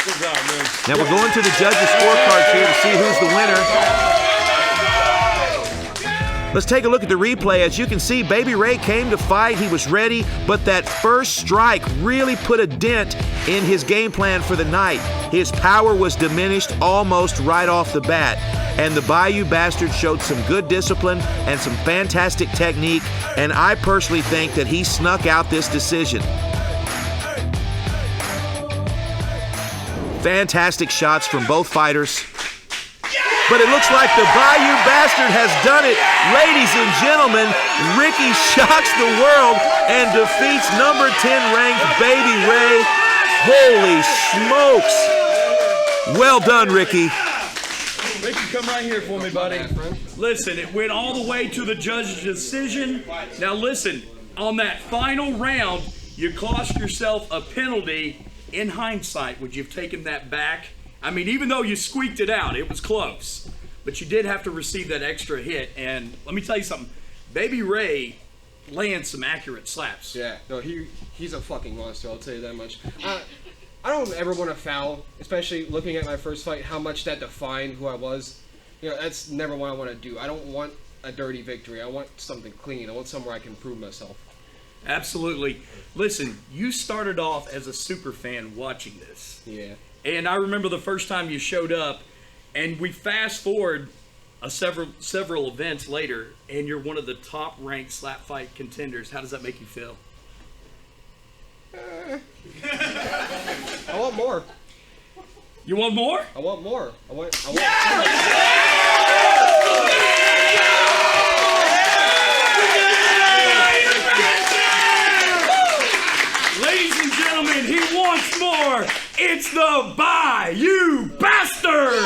Good job, man. Now we're going to the judges' scorecards here to see who's the winner. Let's take a look at the replay. As you can see, Baby Ray came to fight. He was ready, but that first strike really put a dent in his game plan for the night. His power was diminished almost right off the bat. And the Bayou bastard showed some good discipline and some fantastic technique, and I personally think that he snuck out this decision. Fantastic shots from both fighters. But it looks like the Bayou bastard has done it. Ladies and gentlemen, Ricky shocks the world and defeats number 10 ranked Baby Ray. Holy smokes. Well done, Ricky. Ricky, come right here for me, buddy. Listen, it went all the way to the judge's decision. Now listen, on that final round, you cost yourself a penalty. In hindsight, would you have taken that back? I mean, even though you squeaked it out, it was close. But you did have to receive that extra hit. And let me tell you something. Baby Ray lands some accurate slaps. Yeah, no, he's a fucking monster, I'll tell you that much. I don't ever want to foul, especially looking at my first fight, how much that defined who I was. You know, that's never what I want to do. I don't want a dirty victory. I want something clean. I want somewhere I can prove myself. Absolutely. Listen, you started off as a super fan watching this. Yeah. And I remember the first time you showed up, and we fast forward several events later, and you're one of the top ranked slap fight contenders. How does that make you feel? I want more. You want more? I want more. I want Ladies and gentlemen, he wants more. It's the Bayou Bastard.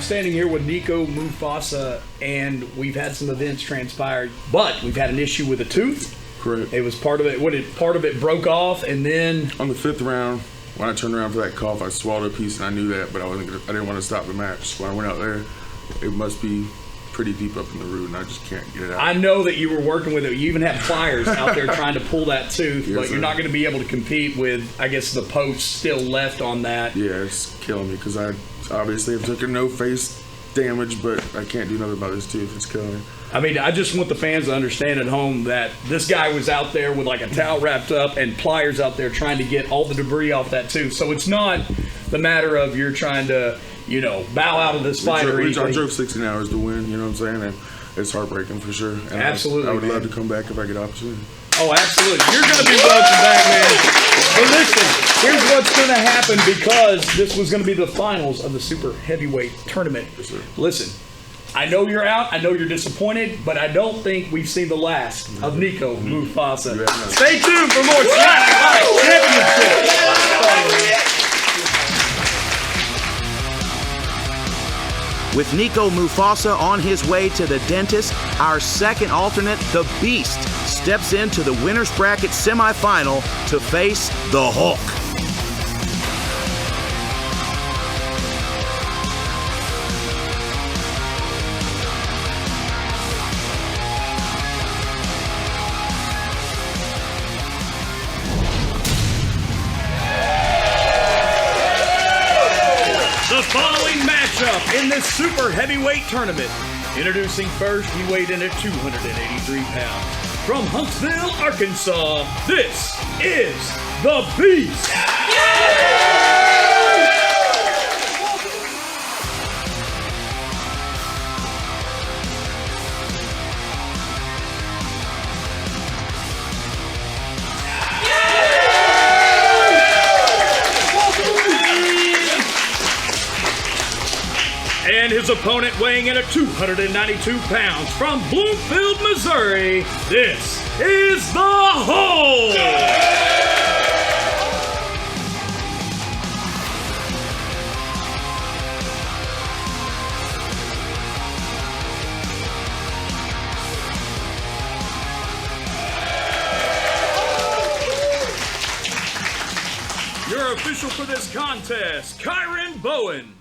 Standing here with Nico Mufasa, and we've had some events transpire, but we've had an issue with a tooth. Correct. It was part of it. Part of it broke off, and then on the 5th round, when I turned around for that cough, I swallowed a piece, and I knew that, but I didn't want to stop the match. When I went out there, it must be pretty deep up in the root, and I just can't get it out. I know that you were working with it. You even had pliers out there trying to pull that tooth, Yes, but you're not going to be able to compete with, I guess, the post still left on that. Yeah, it's killing me because I obviously have taken no face damage, but I can't do nothing about this tooth. It's killing me. I mean, I just want the fans to understand at home that this guy was out there with like a towel wrapped up and pliers out there trying to get all the debris off that tooth. So it's not the matter of you're trying to, bow out of this fight or anything. I drove 16 hours to win, you know what I'm saying? And it's heartbreaking for sure. And Absolutely, I would man. love to come back if I get opportunity. Oh, absolutely. You're going to be welcome back, man. But listen, here's what's going to happen because this was going to be the finals of the super heavyweight tournament. Yes, sir. Listen, I know you're out. I know you're disappointed, but I don't think we've seen the last of Nico Mufasa. Yeah, no. Stay tuned for more SlapFIGHT Championship. With Nico Mufasa on his way to the dentist, our second alternate, the Beast, steps into the winner's bracket semifinal to face the Hulk. The following matchup in this super heavyweight tournament. Introducing first, he weighed in at 283 pounds. From Huntsville, Arkansas, this is the Beast. And his opponent weighing in at 292 pounds from Bloomfield, Missouri, this is the Hulk! your official for this contest, Kyron Bowen.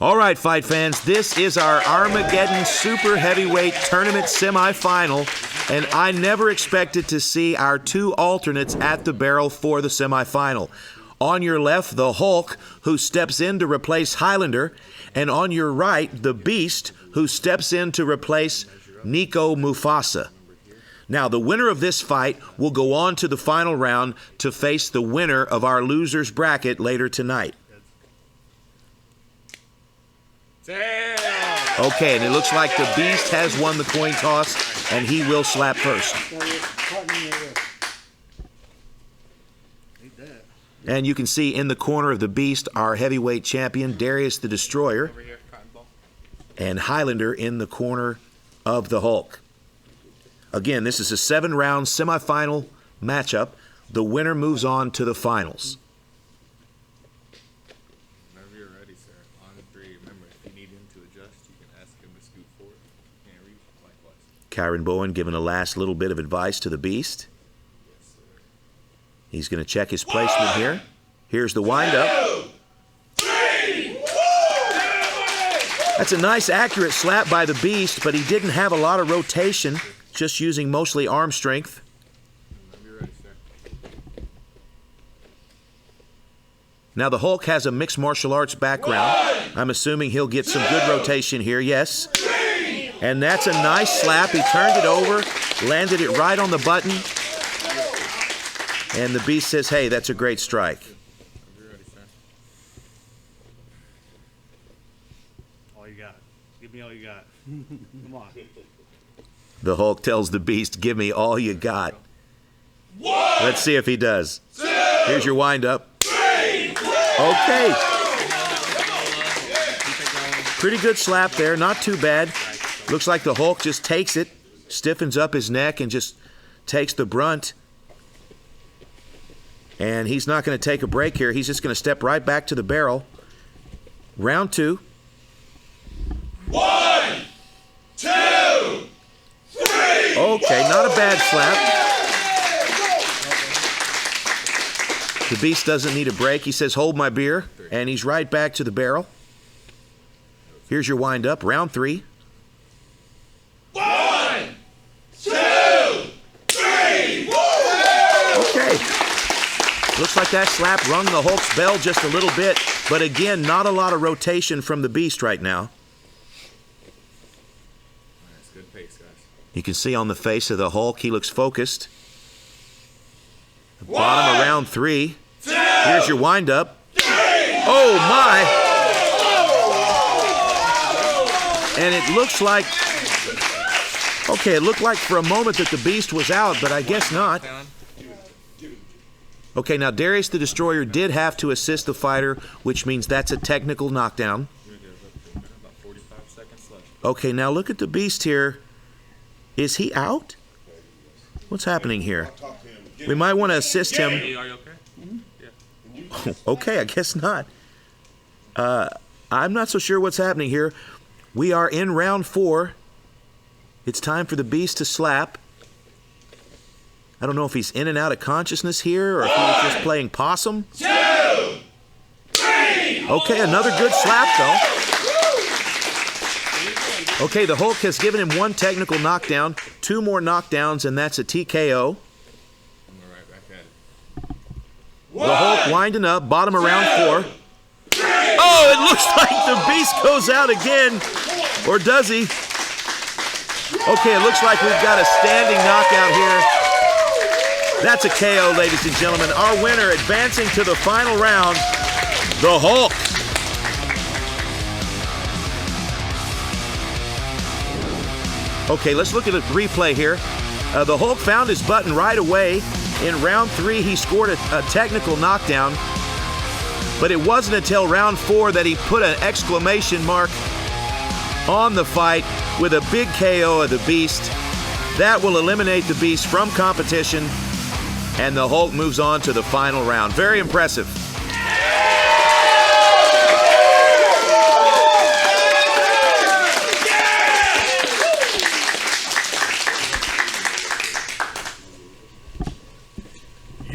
All right, fight fans, this is our Armageddon Super Heavyweight Tournament semifinal, and I never expected to see our two alternates at the barrel for the semifinal. On your left, the Hulk, who steps in to replace Highlander, and on your right, the Beast, who steps in to replace Nico Mufasa. Now, the winner of this fight will go on to the final round to face the winner of our losers bracket later tonight. Okay, and it looks like the Beast has won the coin toss, and he will slap first. And you can see in the corner of the Beast our heavyweight champion, Darius the Destroyer, and Highlander in the corner of the Hulk. Again, this is a 7-round semifinal matchup. The winner moves on to the finals. Whenever you're ready, sir. On 3, remember, if you need him to adjust, you can ask him to scoot forward. If you can't reach, likewise. Kyron Bowen giving a last little bit of advice to the Beast. Yes, sir. He's going to check his placement here. Here's the windup. 2, 3, That's a nice, accurate slap by the Beast, but he didn't have a lot of rotation, just using mostly arm strength. Whenever you're ready, sir. Now, the Hulk has a mixed martial arts background. I'm assuming he'll get some good rotation here, yes. And that's a nice slap. He turned it over, landed it right on the button. And the Beast says, hey, that's a great strike. Whenever you're ready, sir. All you got. Give me all you got. Come on. The Hulk tells the Beast, give me all you got. 1, Let's see if he does. 2, Here's your windup. 3, Okay. Pretty good slap there, not too bad. Looks like the Hulk just takes it, stiffens up his neck, and just takes the brunt. And he's not going to take a break here. He's just going to step right back to the barrel. Round 2. 1, 2, 3. Okay, not a bad slap. The Beast doesn't need a break. He says, hold my beer. And he's right back to the barrel. Here's your windup. Round 3. 1, 2, 3. Okay. Looks like that slap rung the Hulk's bell just a little bit. But again, not a lot of rotation from the Beast right now. Nice, good pace, guys. You can see on the face of the Hulk, he looks focused. The bottom of round 3. Here's your windup. Oh, my. And it looks like, okay, it looked like for a moment that the Beast was out, but I guess not. Okay, now Darius the Destroyer did have to assist the fighter, which means that's a technical knockdown. About 45 seconds left. Okay, now look at the Beast here. Is he out? What's happening here? We might want to assist him. Hey, are you okay? Yeah. Okay, I guess not. I'm not so sure what's happening here. We are in round 4. It's time for the Beast to slap. I don't know if he's in and out of consciousness here or if he was just playing possum. 2, 3. Okay, another good slap, though. Okay, the Hulk has given him 1 technical knockdown, 2 more knockdowns, and that's a TKO. I'm right back at it. The Hulk winding up, bottom of round 4. Oh, it looks like the Beast goes out again. Or does he? Okay, it looks like we've got a standing knockout here. That's a KO, ladies and gentlemen. Our winner advancing to the final round, the Hulk. Okay, let's look at the replay here. The Hulk found his button right away. In round 3, he scored a technical knockdown. But it wasn't until round 4 that he put an exclamation mark on the fight with a big KO of the Beast. That will eliminate the Beast from competition, and the Hulk moves on to the final round. Very impressive.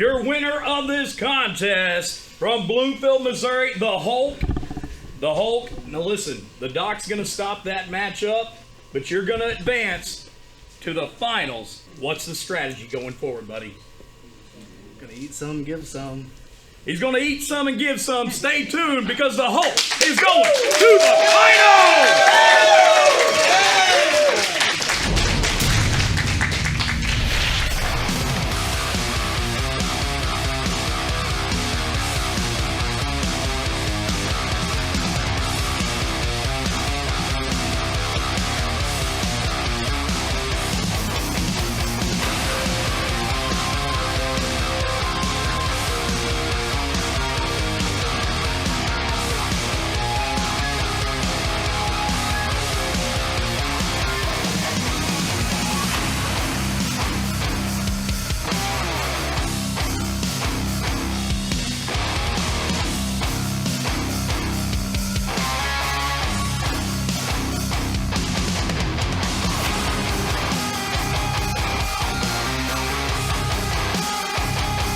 your winner of this contest from Bloomfield, Missouri, the Hulk. The Hulk. Now listen, the Doc's going to stop that matchup, but you're going to advance to the finals. What's the strategy going forward, buddy? Gonna eat some, give some. He's going to eat some and give some. Stay tuned because the Hulk is going to the finals!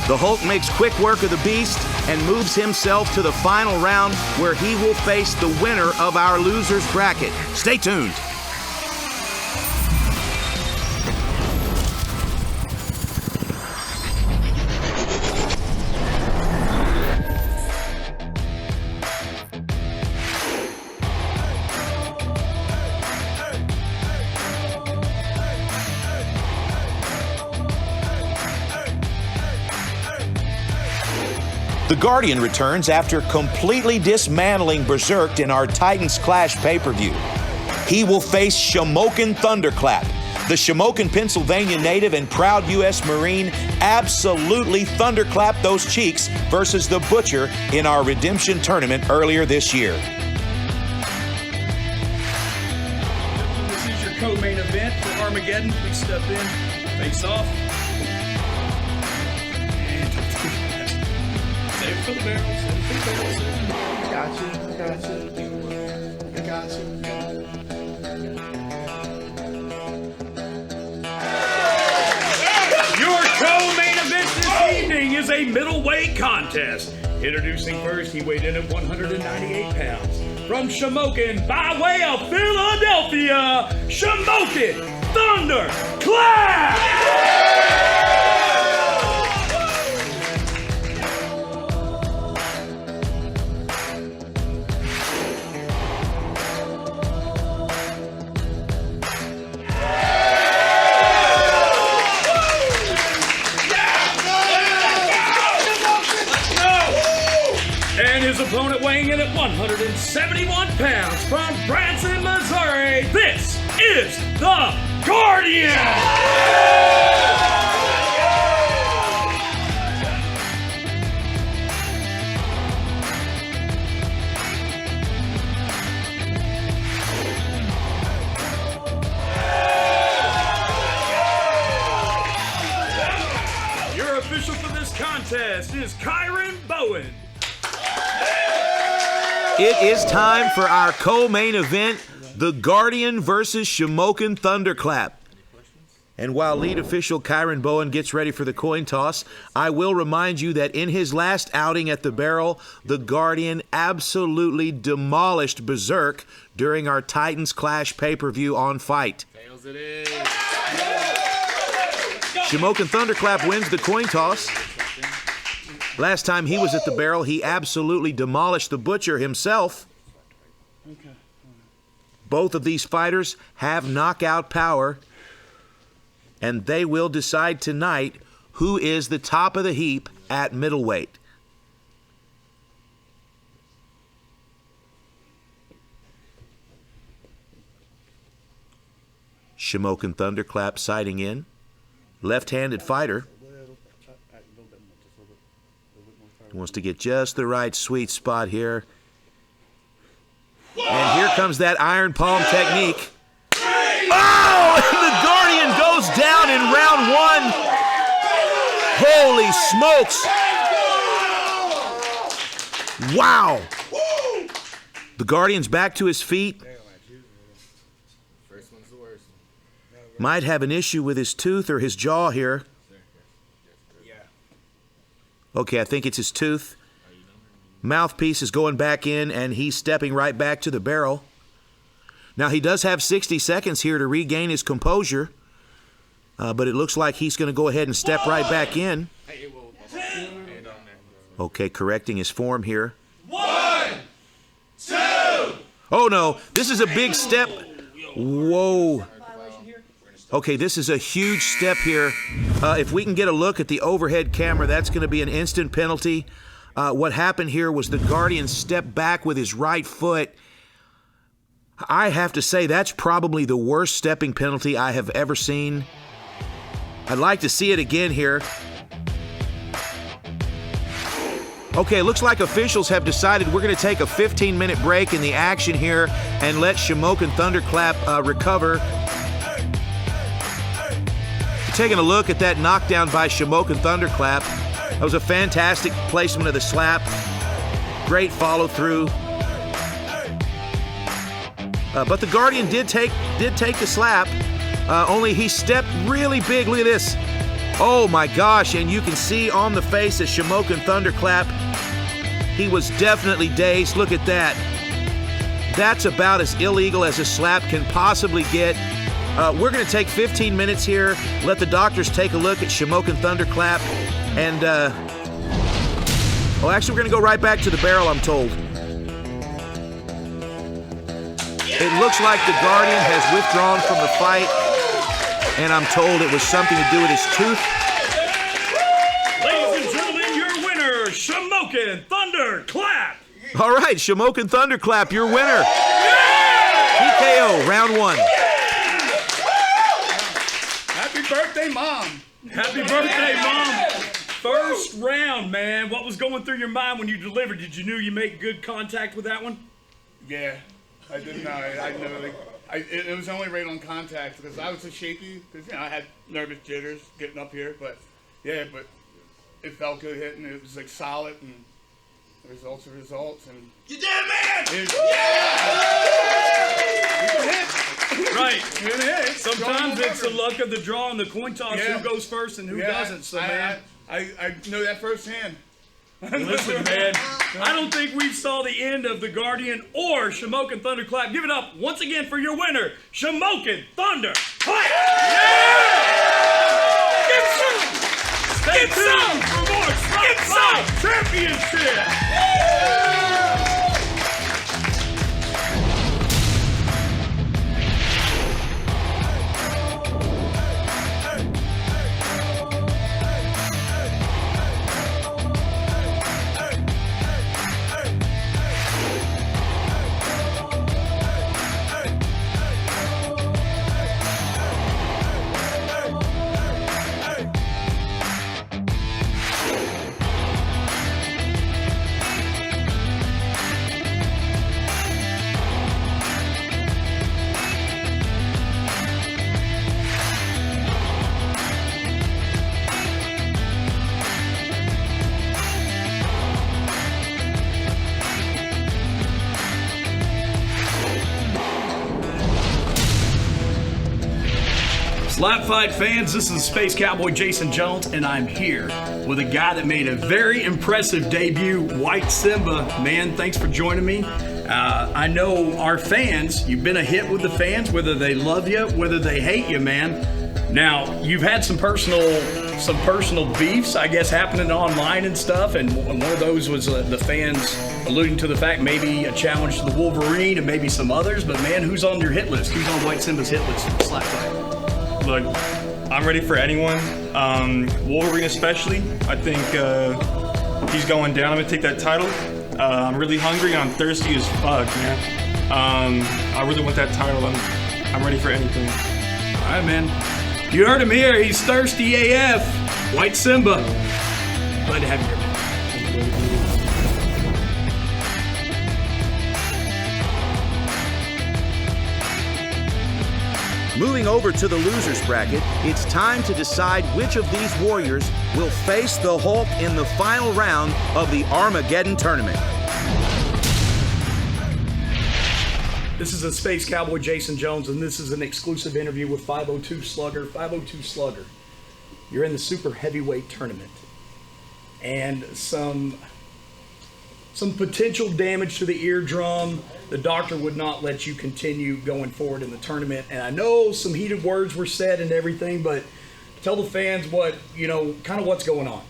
The Hulk makes quick work of the Beast and moves himself to the final round where he will face the winner of our losers bracket. Stay tuned. The Guardian returns after completely dismantling Berserk in our Titans Clash pay-per-view. He will face Shamokin Thunderclap. The Shamokin, Pennsylvania native and proud U.S. Marine absolutely thunderclapped those cheeks versus the Butcher in our Redemption tournament earlier this year. This is your co-main event for Armageddon. Please step in, face off. Save for the barrel, save for the barrel. Got you. Your co-main event this evening is a middleweight contest. Introducing first, he weighed in at 198 pounds. From Shamokin, by way of Philadelphia, Shamokin Thunderclap! His opponent weighing in at 171 pounds from Branson, Missouri. This is the Guardian! Your official for this contest is Kyron Bowen. It is time for our co-main event, the Guardian versus Shamokin Thunderclap. And while lead official Kyron Bowen gets ready for the coin toss, I will remind you that in his last outing at the Barrel, the Guardian absolutely demolished Berserk during our Titans Clash pay-per-view on Fight. Tails it is. Shamokin Thunderclap wins the coin toss. Last time he was at the Barrel, he absolutely demolished the Butcher himself. Both of these fighters have knockout power, and they will decide tonight who is the top of the heap at middleweight. Shamokin Thunderclap sighting in. Left-handed fighter. He wants to get just the right sweet spot here. And here comes that iron palm technique. Oh! And the Guardian goes down in round one. Holy smokes. Wow. The Guardian's back to his feet. First one's the worst. Might have an issue with his tooth or his jaw here. Okay, I think it's his tooth. Mouthpiece is going back in, and he's stepping right back to the barrel. Now, he does have 60 seconds here to regain his composure, but it looks like he's going to go ahead and step right back in. Okay, correcting his form here. 1, 2. Oh, no, this is a big step. Whoa. Okay, this is a huge step here. If we can get a look at the overhead camera, that's going to be an instant penalty. What happened here was the Guardian stepped back with his right foot. I have to say that's probably the worst stepping penalty I have ever seen. I'd like to see it again here. Okay, looks like officials have decided we're going to take a 15-minute break in the action here and let Shamokin Thunderclap recover. Taking a look at that knockdown by Shamokin Thunderclap. That was a fantastic placement of the slap. Great follow through. But the Guardian did take the slap. Only he stepped really big. Look at this. Oh my gosh! And you can see on the face of Shamokin Thunderclap, he was definitely dazed. Look at that. That's about as illegal as a slap can possibly get. We're going to take 15 minutes here. Let the doctors take a look at Shamokin Thunderclap. And, actually, we're going to go right back to the barrel, I'm told. It looks like the Guardian has withdrawn from the fight. And I'm told it was something to do with his tooth. Ladies and gentlemen, your winner, Shamokin Thunderclap. All right, Shamokin Thunderclap, your winner. TKO, round 1. Happy birthday, Mom. Happy birthday, Mom. First round, man. What was going through your mind when you delivered? Did you know you make good contact with that one? Yeah, I didn't know. I knew it was only right on contact because I was so shaky because I had nervous jitters getting up here. But yeah, but it felt good hitting. It was like solid and the results are results. And You did it, man! Right. Sometimes it's the luck of the draw and the coin toss. Yeah. Who goes first and who doesn't. So, man. I know that firsthand. Listen, man, I don't think we saw the end of the Guardian or Shamokin Thunderclap. Give it up once again for your winner, Shamokin Thunderclap! Yeah! Get some! Stay tuned for more SlapFIGHT Championship! SlapFIGHT fans, this is Space Cowboy Jason Jones, and I'm here with a guy that made a very impressive debut, White Simba. Man, thanks for joining me. I know our fans, you've been a hit with the fans, whether they love you, whether they hate you, man. Now, you've had some personal beefs, I guess, happening online and stuff, and one of those was the fans alluding to the fact maybe a challenge to the Wolverine and maybe some others, but man, who's on your hit list? Who's on White Simba's hit list for SlapFIGHT? Look, I'm ready for anyone. Wolverine especially. I think he's going down. I'm gonna take that title. I'm really hungry. I'm thirsty as fuck, man. I really want that title. I'm ready for anything. All right, man. You heard him here. He's thirsty AF. White Simba. Glad to have you here, man. Moving over to the losers bracket, it's time to decide which of these warriors will face the Hulk in the final round of the Armageddon tournament. This is a Space Cowboy Jason Jones, and this is an exclusive interview with 502 Slugger. 502 Slugger, you're in the super heavyweight tournament, and some potential damage to the eardrum. The doctor would not let you continue going forward in the tournament. And I know some heated words were said and everything, but tell the fans what, kind of what's going on.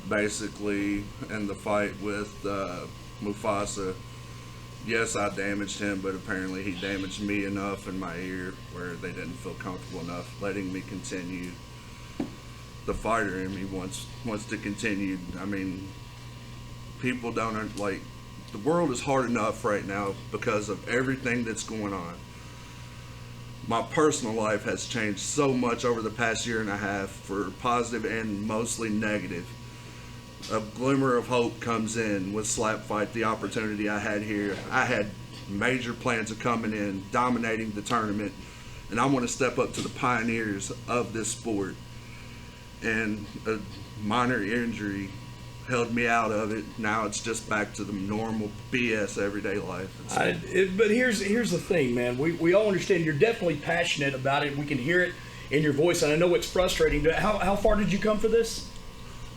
Basically, in the fight with Mufasa, yes, I damaged him, but apparently he damaged me enough in my ear where they didn't feel comfortable enough letting me continue. The fighter in me wants to continue. I mean, people don't, like, the world is hard enough right now because of everything that's going on. My personal life has changed so much over the past year and a half, for positive and mostly negative. A glimmer of hope comes in with SlapFIGHT, the opportunity I had here. I had major plans of coming in, dominating the tournament, and I want to step up to the pioneers of this sport. And a minor injury held me out of it. Now it's just back to the normal BS everyday life. But here's the thing, man. We all understand you're definitely passionate about it. We can hear it in your voice, and I know it's frustrating. How far did you come for this?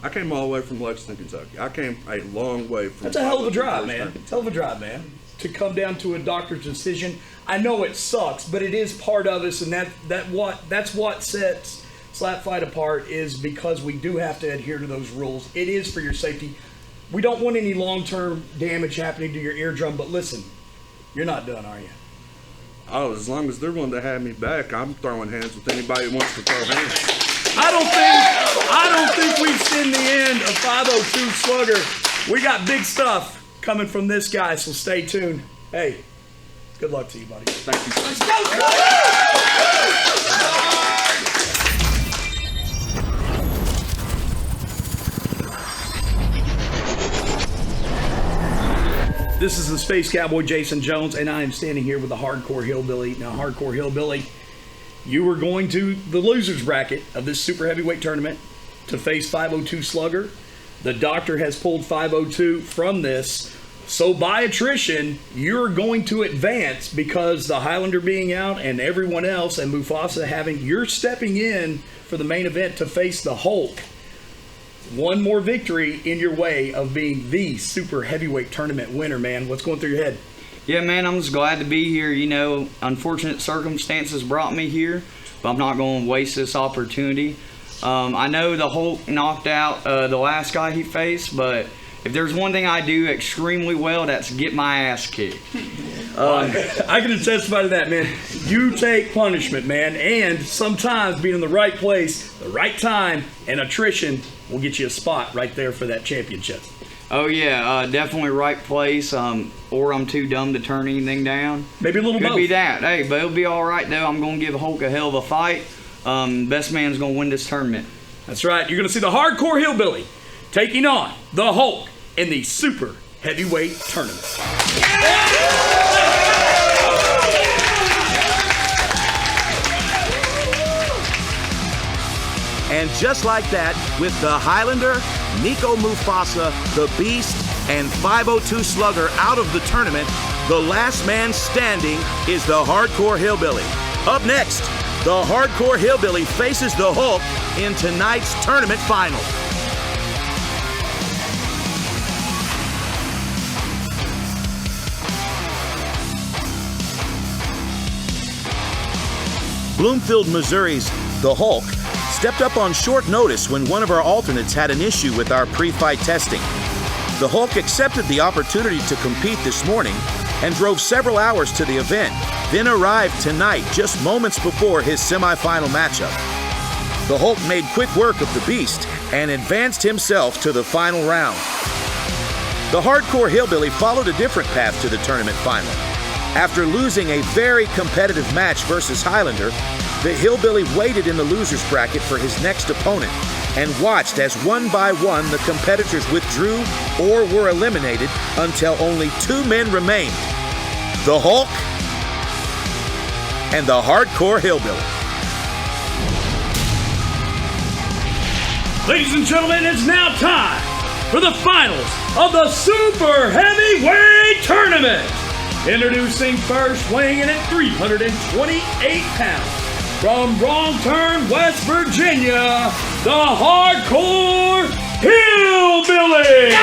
I came all the way from Lexington, Kentucky. I came a long way from. That's a hell of a drive, man. It's a hell of a drive, man. To come down to a doctor's decision. I know it sucks, but it is part of us, and that's what sets SlapFIGHT apart, is because we do have to adhere to those rules. It is for your safety. We don't want any long-term damage happening to your eardrum, but listen, you're not done, are you? Oh, as long as they're willing to have me back, I'm throwing hands with anybody who wants to throw hands. I don't think we've seen the end of 502 Slugger. We got big stuff coming from this guy, so stay tuned. Hey, good luck to you, buddy. Thank you. Let's go, Slugger! This is the Space Cowboy Jason Jones, and I am standing here with the Hardcore Hillbilly. Now, Hardcore Hillbilly, you were going to the loser's bracket of this super heavyweight tournament to face 502 Slugger. The doctor has pulled 502 from this. So by attrition, you're going to advance because the Highlander being out and everyone else and Mufasa you're stepping in for the main event to face the Hulk. One more victory in your way of being the super heavyweight tournament winner, man. What's going through your head? Yeah, man, I'm just glad to be here. Unfortunate circumstances brought me here, but I'm not going to waste this opportunity. I know the Hulk knocked out the last guy he faced, but if there's one thing I do extremely well, that's get my ass kicked. I can testify to that, man. You take punishment, man, and sometimes being in the right place, the right time, and attrition will get you a spot right there for that championship. Oh yeah, definitely right place. Or I'm too dumb to turn anything down. Maybe a little Could both. be that. Hey, but it'll be all right though. I'm gonna give Hulk a hell of a fight. Best man's gonna win this tournament. That's right. You're gonna see the Hardcore Hillbilly taking on the Hulk in the super heavyweight tournament. And just like that, with the Highlander, Nico Mufasa, the Beast, and 502 Slugger out of the tournament, the last man standing is the Hardcore Hillbilly. Up next, the Hardcore Hillbilly faces the Hulk in tonight's tournament final. Bloomfield, Missouri's The Hulk stepped up on short notice when one of our alternates had an issue with our pre-fight testing. The Hulk accepted the opportunity to compete this morning and drove several hours to the event, then arrived tonight just moments before his semifinal matchup. The Hulk made quick work of the Beast and advanced himself to the final round. The Hardcore Hillbilly followed a different path to the tournament final. After losing a very competitive match versus Highlander, the Hillbilly waited in the loser's bracket for his next opponent and watched as one by one the competitors withdrew or were eliminated until only two men remained: the Hulk and the Hardcore Hillbilly. Ladies and gentlemen, it's now time for the finals of the Super Heavyweight Tournament. Introducing first, weighing in at 328 pounds, from Wrong Turn, West Virginia, the Hardcore Hillbilly!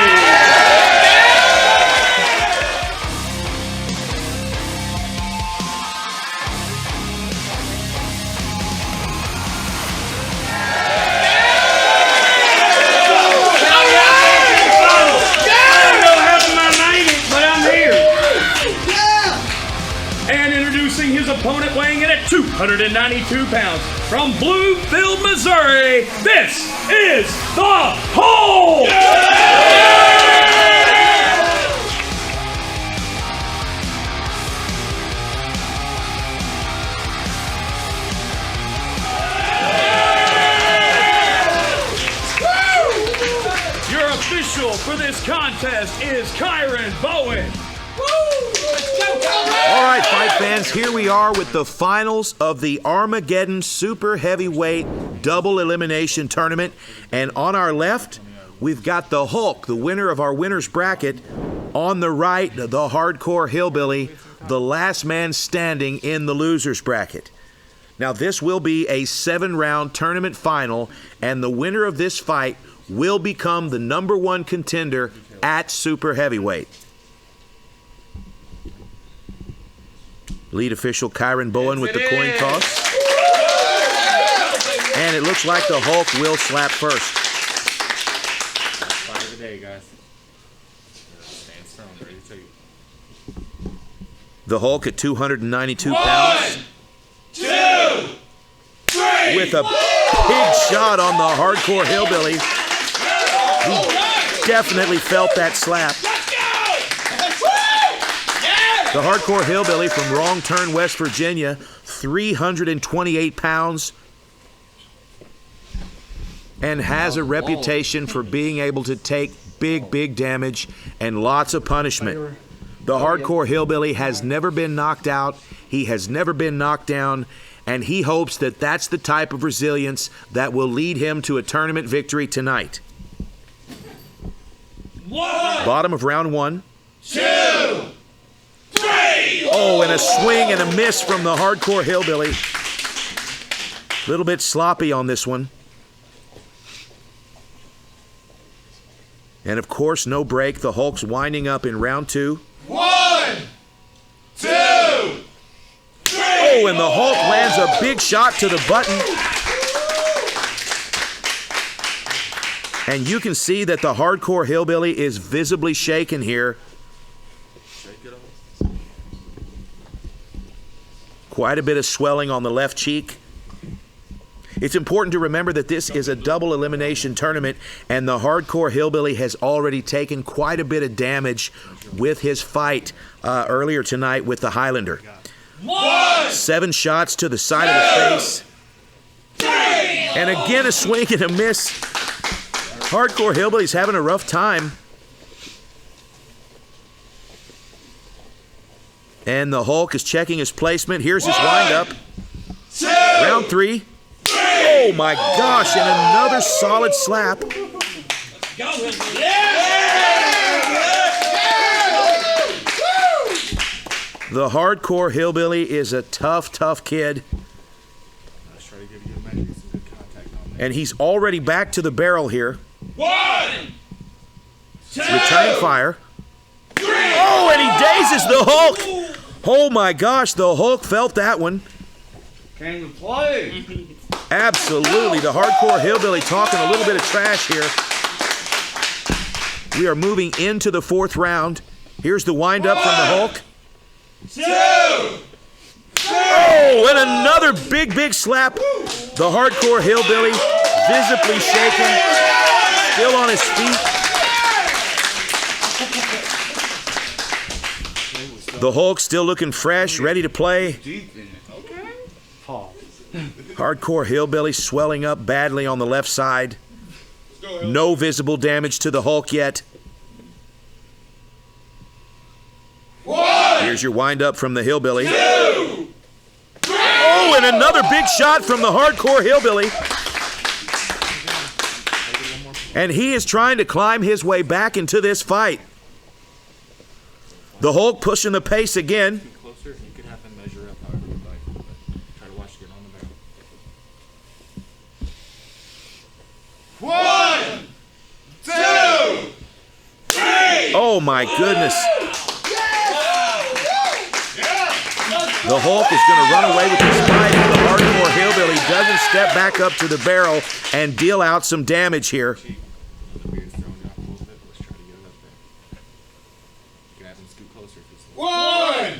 His opponent weighing in at 292 pounds from Bluefield, Missouri, this is the Hulk! Your official for this contest is Kyron Bowen. All right, fight fans, here we are with the finals of the Armageddon Super Heavyweight Double Elimination Tournament. And on our left, we've got the Hulk, the winner of our winner's bracket. On the right, the Hardcore Hillbilly, the last man standing in the loser's bracket. Now, this will be a 7-round tournament final, and the winner of this fight will become the #1 contender at Super Heavyweight. Lead official Kyron Bowen with the coin toss. And it looks like the Hulk will slap first. Fight of the day, guys. Stand strong, ready to take it. The Hulk at 292 pounds. 1, 2, 3. With a big shot on the Hardcore Hillbilly. He definitely felt that slap. The Hardcore Hillbilly from Wrong Turn, West Virginia, 328 pounds, and has a reputation for being able to take big damage and lots of punishment. The Hardcore Hillbilly has never been knocked out. He has never been knocked down, and he hopes that that's the type of resilience that will lead him to a tournament victory tonight. 1, Bottom of round 1. 2, 3. Oh, and a swing and a miss from the Hardcore Hillbilly. A little bit sloppy on this one. And of course, no break. The Hulk's winding up in round 2. 1, 2, 3. Oh, and the Hulk lands a big shot to the button. And you can see that the Hardcore Hillbilly is visibly shaken here. Quite a bit of swelling on the left cheek. It's important to remember that this is a double elimination tournament, and the Hardcore Hillbilly has already taken quite a bit of damage with his fight earlier tonight with the Highlander. 7 shots to the side of the face. And again, a swing and a miss. Hardcore Hillbilly's having a rough time. And the Hulk is checking his placement. Here's his windup. Round 3. Oh my gosh, and another solid slap. The Hardcore Hillbilly is a tough kid. And he's already back to the barrel here. 1, 2, returning fire. 3. Oh, and he dazes the Hulk. Oh my gosh, the Hulk felt that one. Came to play. Absolutely, the Hardcore Hillbilly talking a little bit of trash here. We are moving into the 4th round. Here's the windup from the Hulk. 2, 3. Oh, and another big slap. The Hardcore Hillbilly visibly shaken, still on his feet. The Hulk still looking fresh, ready to play. Hardcore Hillbilly swelling up badly on the left side. No visible damage to the Hulk yet. 1. Here's your windup from the Hillbilly. 2, 3. Oh, and another big shot from the Hardcore Hillbilly. And he is trying to climb his way back into this fight. The Hulk pushing the pace again. Closer, you can have him measure up however you'd like, but try to watch to get on the barrel. 1, Oh my goodness. The Hulk is going to run away with this fight. The Hardcore Hillbilly doesn't step back up to the barrel and deal out some damage here. One,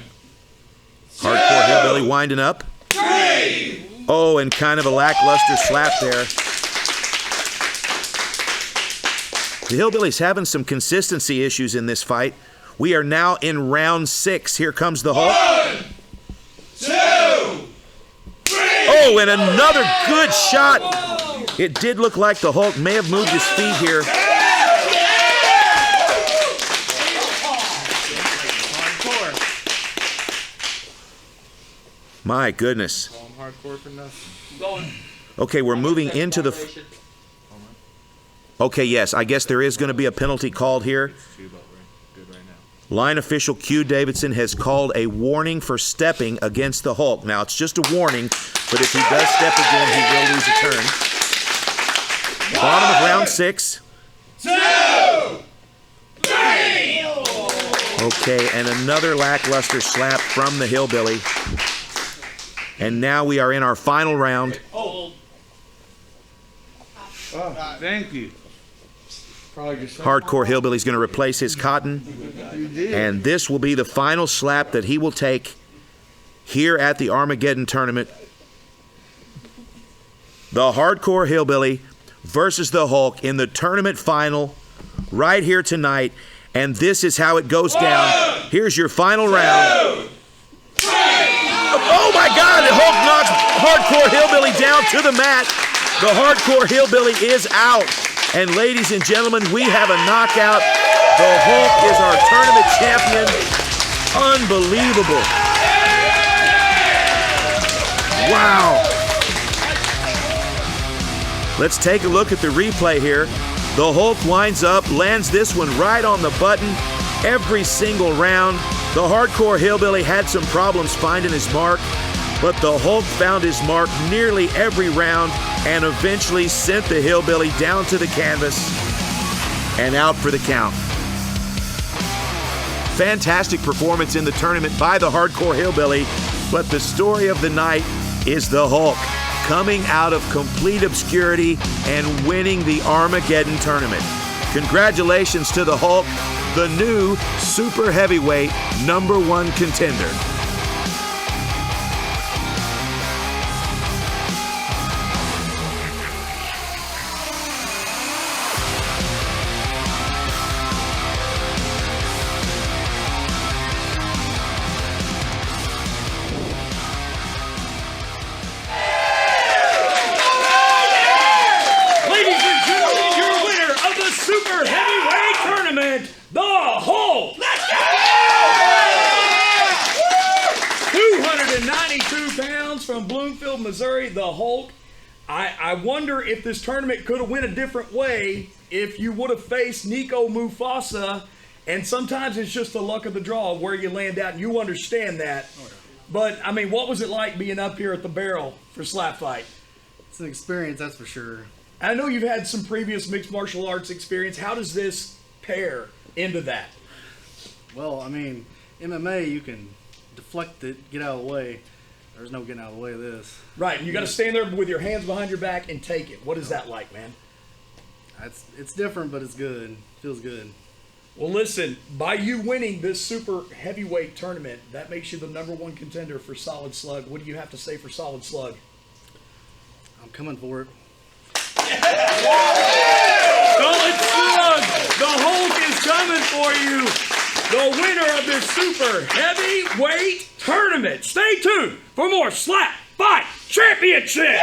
Hardcore Hillbilly winding up. three. Oh, and kind of a lackluster slap there. The Hillbilly's having some consistency issues in this fight. We are now in round 6. Here comes the Hulk. 1, 2, 3. Oh, and another good shot. It did look like the Hulk may have moved his feet here. My goodness. Hardcore for nothing. Okay, we're moving into the... Okay, yes, I guess there is going to be a penalty called here. Line official Q Davidson has called a warning for stepping against the Hulk. Now, it's just a warning, but if he does step again, he will lose a turn. Bottom of round 6. 2, 3. Okay, and another lackluster slap from the Hillbilly. And now we are in our final round. Oh, thank you. Hardcore Hillbilly's going to replace his cotton. And this will be the final slap that he will take here at the Armageddon tournament. The Hardcore Hillbilly versus the Hulk in the tournament final right here tonight. And this is how it goes down. Here's your final round. Oh my God, the Hulk knocks Hardcore Hillbilly down to the mat. The Hardcore Hillbilly is out. And ladies and gentlemen, we have a knockout. The Hulk is our tournament champion. Unbelievable. Wow. Let's take a look at the replay here. The Hulk winds up, lands this one right on the button every single round. The Hardcore Hillbilly had some problems finding his mark, but the Hulk found his mark nearly every round and eventually sent the Hillbilly down to the canvas and out for the count. Fantastic performance in the tournament by the Hardcore Hillbilly, but the story of the night is the Hulk coming out of complete obscurity and winning the Armageddon tournament. Congratulations to the Hulk, the new super heavyweight #1 contender. Ladies and gentlemen, your winner of the super heavyweight tournament, the Hulk. 292 pounds from Bloomfield, Missouri, the Hulk. I wonder if this tournament could have went a different way if you would have faced Nico Mufasa. And sometimes it's just the luck of the draw where you land out, and you understand that. But, I mean, what was it like being up here at the barrel for SlapFIGHT? It's an experience, that's for sure. I know you've had some previous mixed martial arts experience. How does this pair into that? Well, I mean, MMA, you can deflect it, get out of the way. There's no getting out of the way of this. Right, and you got to stand there with your hands behind your back and take it. What is that like, man? It's different, but it's good. Feels good. Well, listen, by you winning this super heavyweight tournament, that makes you the #1 contender for Solid Slug. What do you have to say for Solid Slug? I'm coming for it. Solid Slug, the Hulk is coming for you. The winner of this super heavyweight tournament. Stay tuned for more SlapFIGHT Championship.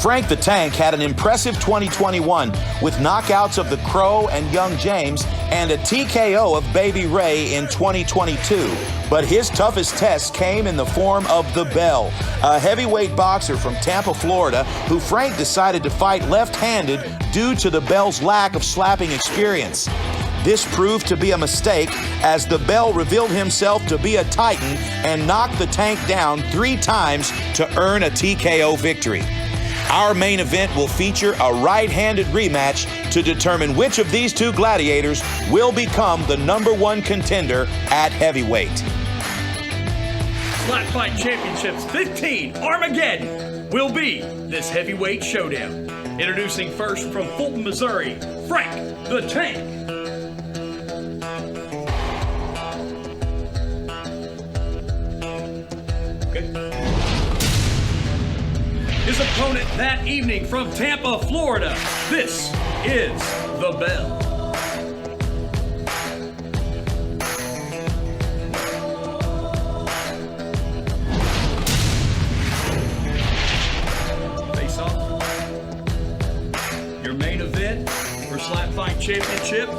Frank the Tank had an impressive 2021 with knockouts of the Crow and Young James and a TKO of Baby Ray in 2022. But his toughest test came in the form of the Bell, a heavyweight boxer from Tampa, Florida, who Frank decided to fight left-handed due to the Bell's lack of slapping experience. This proved to be a mistake as the Bell revealed himself to be a titan and knocked the Tank down 3 times to earn a TKO victory. Our main event will feature a right-handed rematch to determine which of these 2 gladiators will become the #1 contender at heavyweight. SlapFIGHT Championships 15 Armageddon will be this heavyweight showdown. Introducing first from Fulton, Missouri, Frank the Tank. His opponent that evening from Tampa, Florida, this is the Bell. Face off. Your main event for SlapFIGHT Championship.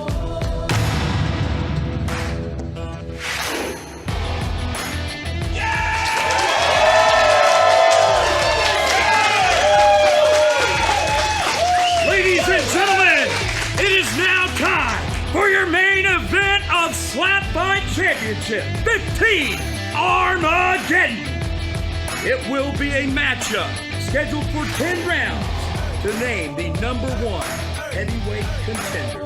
For your main event of SlapFIGHT Championship 15 Armageddon. It will be a matchup scheduled for 10 rounds to name the #1 heavyweight contender.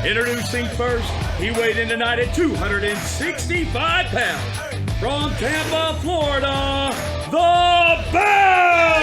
Introducing first, he weighed in tonight at 265 pounds. From Tampa, Florida, the Bell!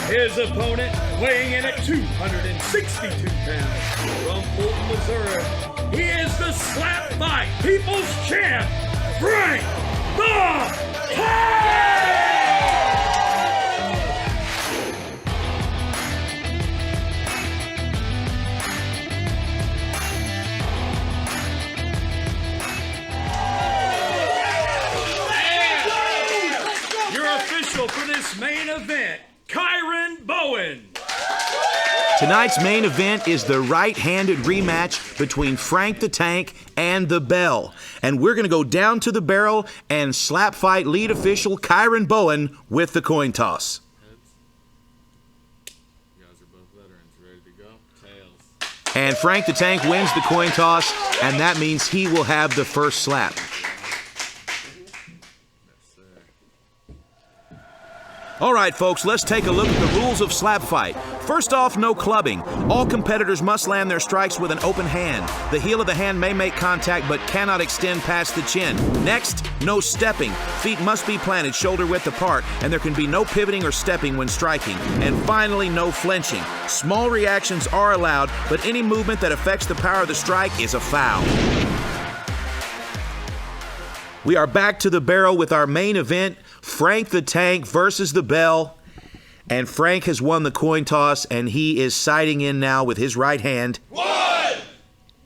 His opponent, weighing in at 262 pounds, from Fulton, Missouri, he is the SlapFIGHT People's Champ, Frank the Tank! Your official for this main event, Bowen. Tonight's main event is the right-handed rematch between Frank the Tank and the Bell. And we're going to go down to the barrel and SlapFIGHT lead official Kyron Bowen with the coin toss. You guys are both veterans, ready to go? Tails. And Frank the Tank wins the coin toss, and that means he will have the first slap. All right, folks, let's take a look at the rules of SlapFIGHT. First off, no clubbing. All competitors must land their strikes with an open hand. The heel of the hand may make contact but cannot extend past the chin. Next, no stepping. Feet must be planted shoulder width apart, and there can be no pivoting or stepping when striking. And finally, no flinching. Small reactions are allowed, but any movement that affects the power of the strike is a foul. We are back to the barrel with our main event, Frank the Tank versus the Bell. And Frank has won the coin toss, and he is sighting in now with his right hand. 1,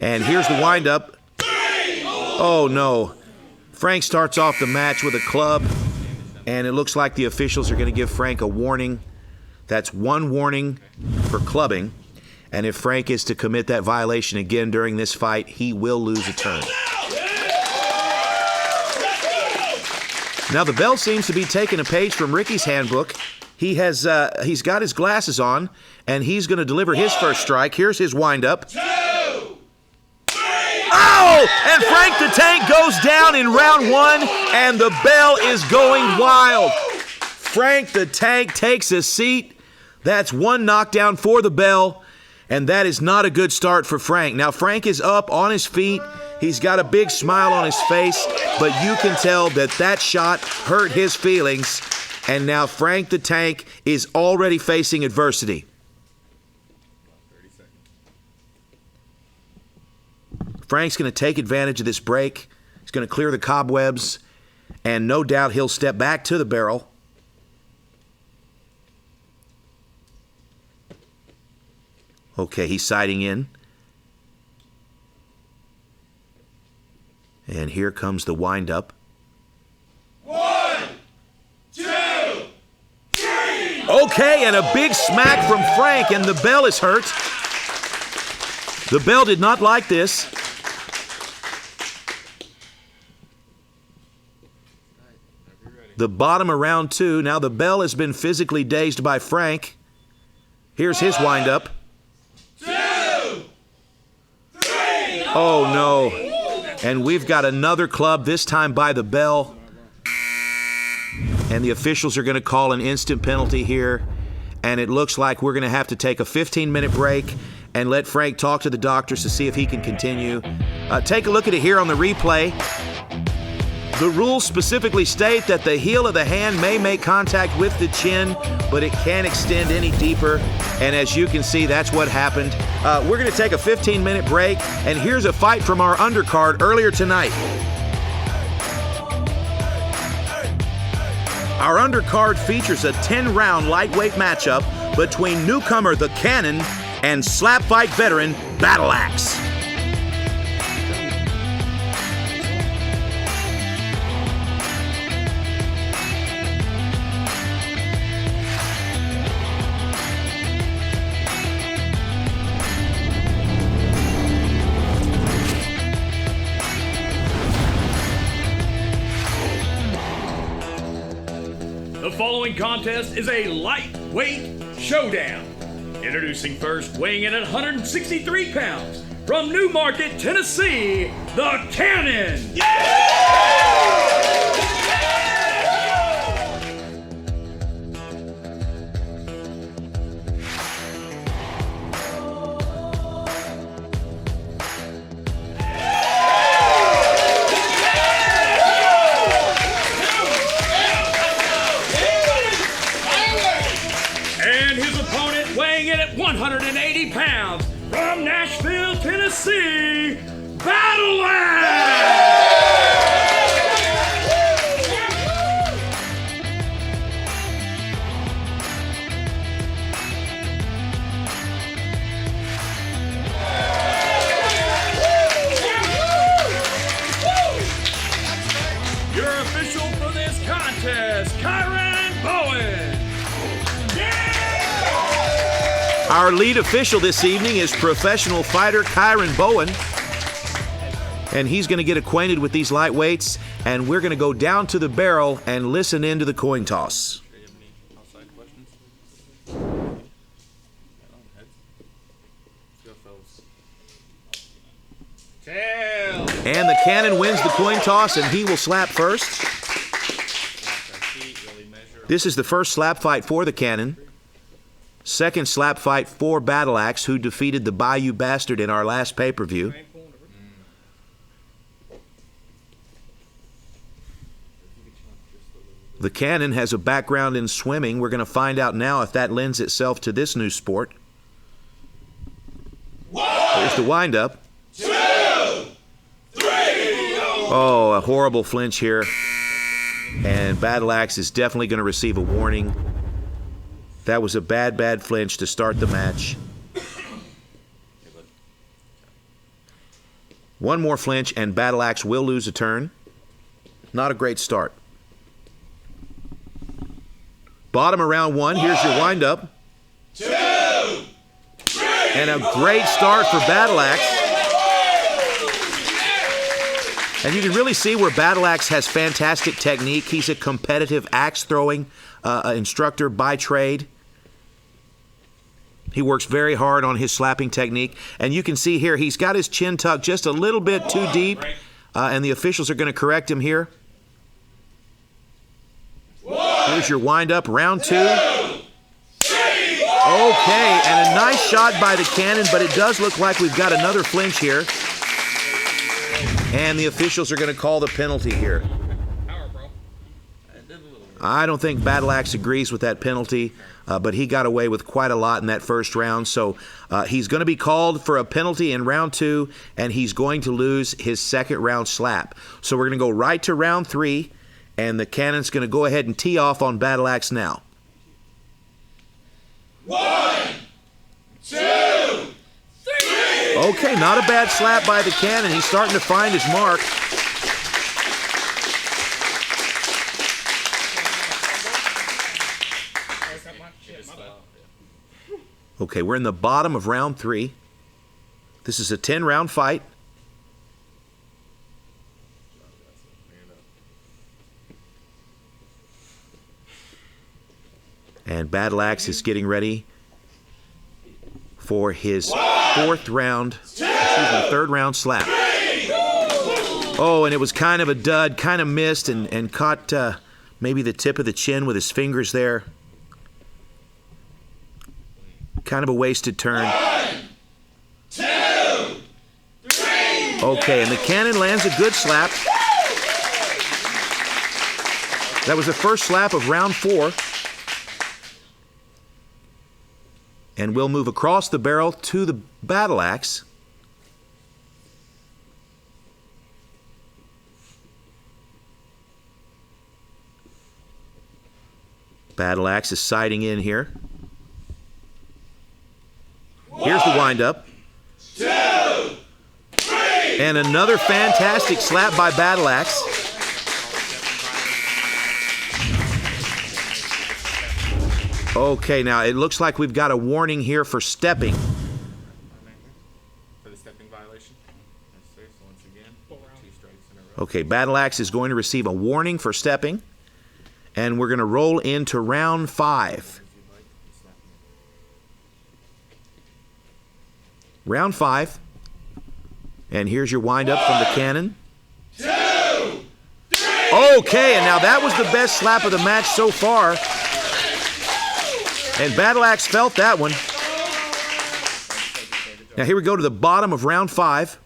and here's the windup. 3, oh no. Frank starts off the match with a club, and it looks like the officials are going to give Frank a warning. That's 1 warning for clubbing. And if Frank is to commit that violation again during this fight, he will lose a turn. Now the Bell seems to be taking a page from Ricky's handbook. He's got his glasses on, and he's going to deliver his first strike. Here's his windup. 2, 3. Oh! And Frank the Tank goes down in round 1, and the Bell is going wild. Frank the Tank takes a seat. That's 1 knockdown for the Bell, and that is not a good start for Frank. Now Frank is up on his feet. He's got a big smile on his face, but you can tell that that shot hurt his feelings. And now Frank the Tank is already facing adversity. 30 seconds. Frank's going to take advantage of this break. He's going to clear the cobwebs. and no doubt he'll step back to the barrel. Okay, he's sighting in. And here comes the wind-up. 1, 2, 3. Okay, and a big smack from Frank, and the bell is hurt. The bell did not like this. The bottom of round 2. Now the bell has been physically dazed by Frank. Here's his wind-up. 2, 3. Oh, no. And we've got another club, this time by the bell. And the officials are going to call an instant penalty here. And it looks like we're going to have to take a 15-minute break and let Frank talk to the doctors to see if he can continue. Take a look at it here on the replay. The rules specifically state that the heel of the hand may make contact with the chin, but it can't extend any deeper. And as you can see, that's what happened. We're going to take a 15-minute break, and here's a fight from our undercard earlier tonight. Our undercard features a 10-round lightweight matchup between newcomer The Cannon and SlapFIGHT veteran Battle Axe. The following contest is a lightweight showdown. Introducing first, weighing in at 163 pounds, from Newmarket, Tennessee, The Cannon. And his opponent, weighing in at 180 pounds, from Nashville, Tennessee, Battle Axe! Your official for this contest, Kyron Bowen. Our lead official this evening is professional fighter Kyron Bowen. And he's going to get acquainted with these lightweights, and we're going to go down to the barrel and listen into the coin toss. And the Cannon wins the coin toss, and he will slap first. This is the first slap fight for the Cannon. Second slap fight for Battle Axe, who defeated the Bayou Bastard in our last pay-per-view. The Cannon has a background in swimming. We're going to find out now if that lends itself to this new sport. Here's the wind-up. 2, 3. Oh, a horrible flinch here. And Battle Axe is definitely going to receive a warning. That was a bad flinch to start the match. One more flinch and Battle Axe will lose a turn. Not a great start. Bottom of round 1. Here's your wind-up. 2, 3. And a great start for Battle Axe. And you can really see where Battle Axe has fantastic technique. He's a competitive axe-throwing instructor by trade. He works very hard on his slapping technique. And you can see here, he's got his chin tucked just a little bit too deep. And the officials are going to correct him here. Here's your wind-up, round 2. Okay, and a nice shot by the Cannon, but it does look like we've got another flinch here. And the officials are going to call the penalty here. I don't think Battle Axe agrees with that penalty, but he got away with quite a lot in that first round. So he's going to be called for a penalty in round 2, and he's going to lose his second round slap. So we're going to go right to round 3, And the cannon's going to go ahead and tee off on Battle Axe now. 1, 2, 3. Okay, not a bad slap by the cannon. He's starting to find his mark. Okay, we're in the bottom of round 3. This is a 10-round fight. And Battle Axe is getting ready for his third round slap. Oh, and it was kind of a dud, kind of missed and caught maybe the tip of the chin with his fingers there. Kind of a wasted turn. 1, 2, 3. Okay, and the cannon lands a good slap. That was the first slap of round 4. And we'll move across the barrel to the Battle Axe. Battle Axe is siding in here. Here's the windup. 2, 3. And another fantastic slap by Battle Axe. Okay, now it looks like we've got a warning here for stepping. For the stepping violation. Yes, sir. So once again, 2 strikes in a row. Okay, Battle Axe is going to receive a warning for stepping. And we're going to roll into round 5. Round 5. And here's your windup from the cannon. 2, 3. Okay, and now that was the best slap of the match so far. And Battle Axe felt that one. Now here we go to the bottom of round 5.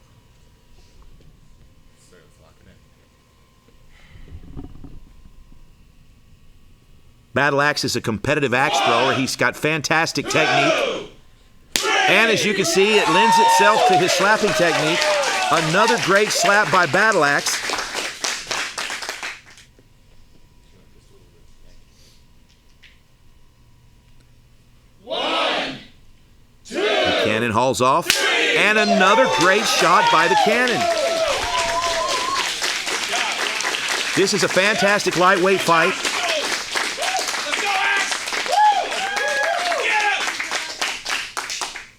Battle Axe is a competitive axe thrower. He's got fantastic technique. And as you can see, it lends itself to his slapping technique. Another great slap by Battle Axe. The cannon hauls off. And another great shot by the cannon. This is a fantastic lightweight fight.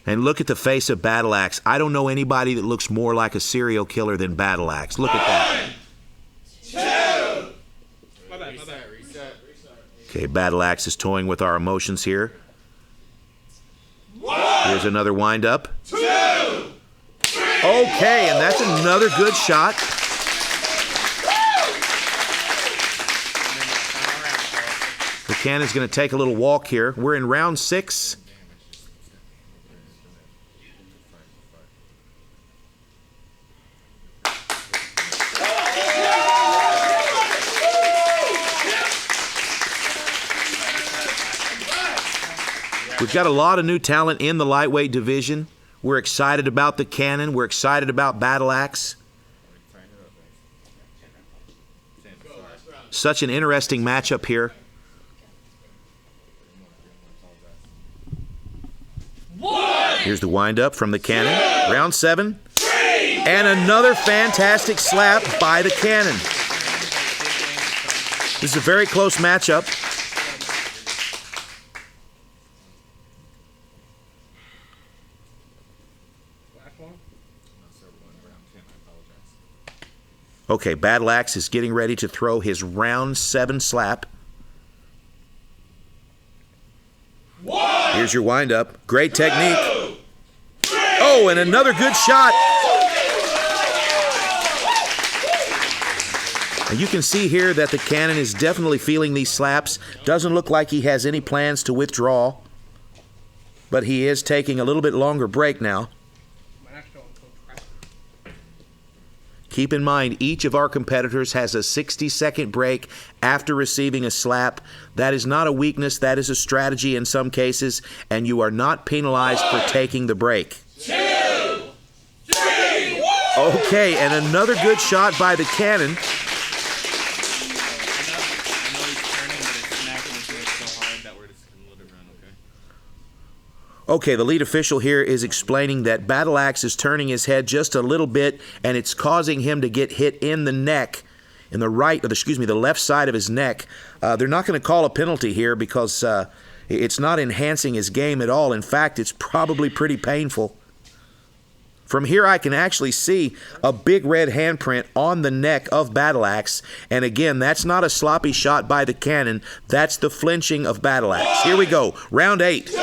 And look at the face of Battle Axe. I don't know anybody that looks more like a serial killer than Battle Axe. Look at that. 2. Reset. Okay, Battle Axe is toying with our emotions here. 1. Here's another windup. 2, 3. Okay, and that's another good shot. The cannon's going to take a little walk here. We're in round 6. We've got a lot of new talent in the lightweight division. We're excited about the cannon. We're excited about Battle Axe. Such an interesting matchup here. 1. Here's the windup from the cannon. Round 7. And another fantastic slap by the cannon. This is a very close matchup. Okay, Battle Axe is getting ready to throw his round 7 slap. 1. Here's your windup. Great technique. Oh, and another good shot. And you can see here that the cannon is definitely feeling these slaps. Doesn't look like he has any plans to withdraw. But he is taking a little bit longer break now. Keep in mind, each of our competitors has a 60-second break after receiving a slap. That is not a weakness, that is a strategy in some cases, and you are not penalized for taking the break. 2, 3. Okay, and another good shot by the cannon. Okay, the lead official here is explaining that Battle Axe is turning his head just a little bit, and it's causing him to get hit in the neck, in the the left side of his neck. They're not going to call a penalty here because it's not enhancing his game at all. In fact, it's probably pretty painful. From here, I can actually see a big red handprint on the neck of Battle Axe. And again, that's not a sloppy shot by the cannon. That's the flinching of Battle Axe. Here we go. Round 8. 2, 3.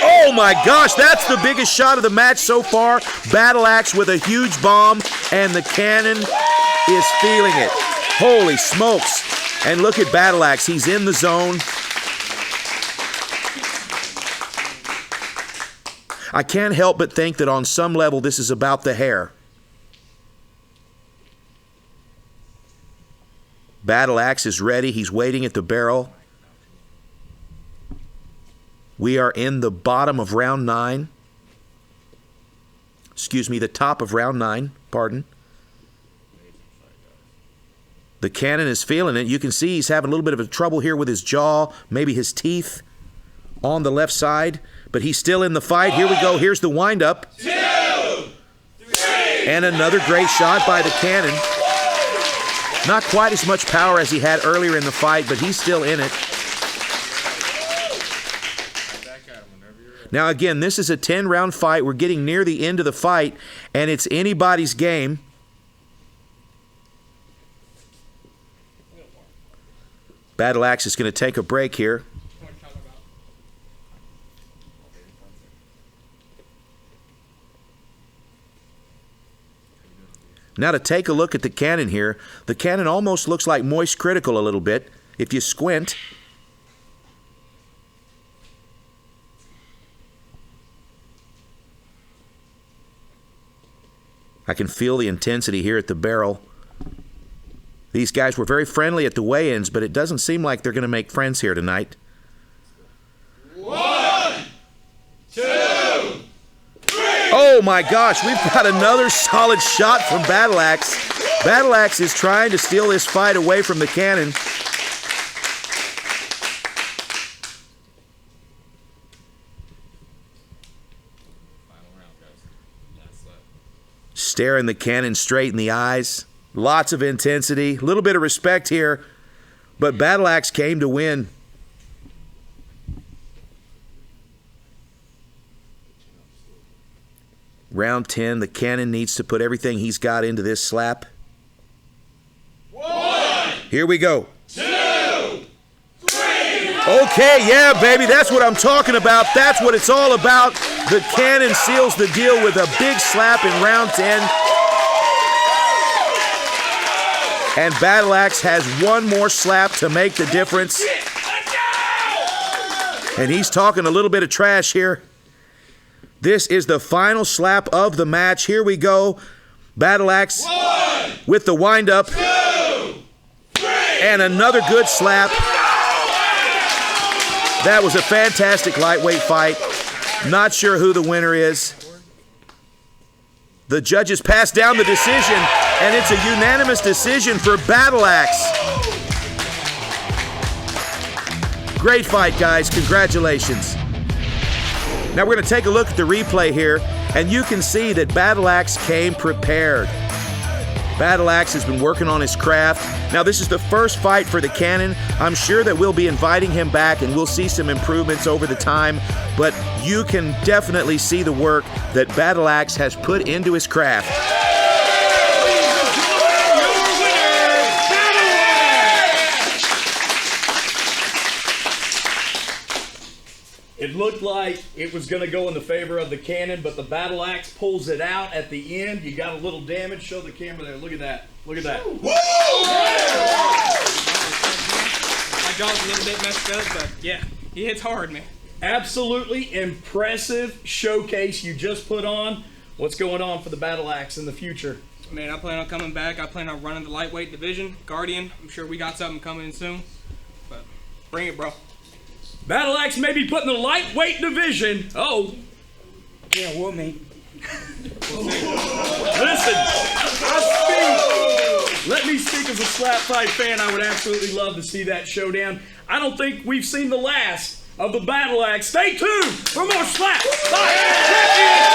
Oh my gosh, that's the biggest shot of the match so far. Battle Axe with a huge bomb, and the cannon is feeling it. Holy smokes. And look at Battle Axe. He's in the zone. I can't help but think that on some level this is about the hair. Battle Axe is ready. He's waiting at the barrel. We are in the bottom of round 9. Excuse me, the top of round 9. Pardon. The cannon is feeling it. You can see he's having a little bit of a trouble here with his jaw, maybe his teeth on the left side. But he's still in the fight. Here we go. Here's the windup. 2, 3. And another great shot by the cannon. Not quite as much power as he had earlier in the fight, but he's still in it. Now again, this is a 10-round fight. We're getting near the end of the fight, and it's anybody's game. Battle Axe is going to take a break here. Now to take a look at the cannon here, the cannon almost looks like Moist Critical a little bit if you squint. I can feel the intensity here at the barrel. These guys were very friendly at the weigh-ins, but it doesn't seem like they're going to make friends here tonight. 1, 2, 3. Oh my gosh, we've got another solid shot from Battle Axe. Battle Axe is trying to steal this fight away from the cannon. Staring the cannon straight in the eyes. Lots of intensity, a little bit of respect here, but Battle Axe came to win. Round 10, the cannon needs to put everything he's got into this slap. 1. Here we go. 2, 3. Okay, yeah, baby, that's what I'm talking about. That's what it's all about. The cannon seals the deal with a big slap in round 10. And Battle Axe has one more slap to make the difference. And he's talking a little bit of trash here. This is the final slap of the match. Here we go. Battle Axe with the windup. 2, 3. And another good slap. That was a fantastic lightweight fight. Not sure who the winner is. The judges passed down the decision, and it's a unanimous decision for Battle Axe. Great fight, guys. Congratulations. Now we're going to take a look at the replay here, and you can see that Battle Axe came prepared. Battle Axe has been working on his craft. Now this is the first fight for the cannon. I'm sure that we'll be inviting him back and we'll see some improvements over the time, but you can definitely see the work that Battle Axe has put into his craft. It looked like it was going to go in the favor of the cannon, but the Battle Axe pulls it out at the end. You got a little damage. Show the camera there. Look at that. Look at that. My jaw's a little bit messed up, but yeah, he hits hard, man. Absolutely impressive showcase you just put on. What's going on for the Battle Axe in the future? Man, I plan on coming back. I plan on running the lightweight division. Guardian, I'm sure we got something coming in soon. But bring it, bro. Battle Axe may be put in the lightweight division. Oh. Yeah, what, me? Listen, let me speak as a SlapFIGHT fan. I would absolutely love to see that showdown. I don't think we've seen the last of the Battle Axe. Stay tuned for more SlapFIGHT Championship!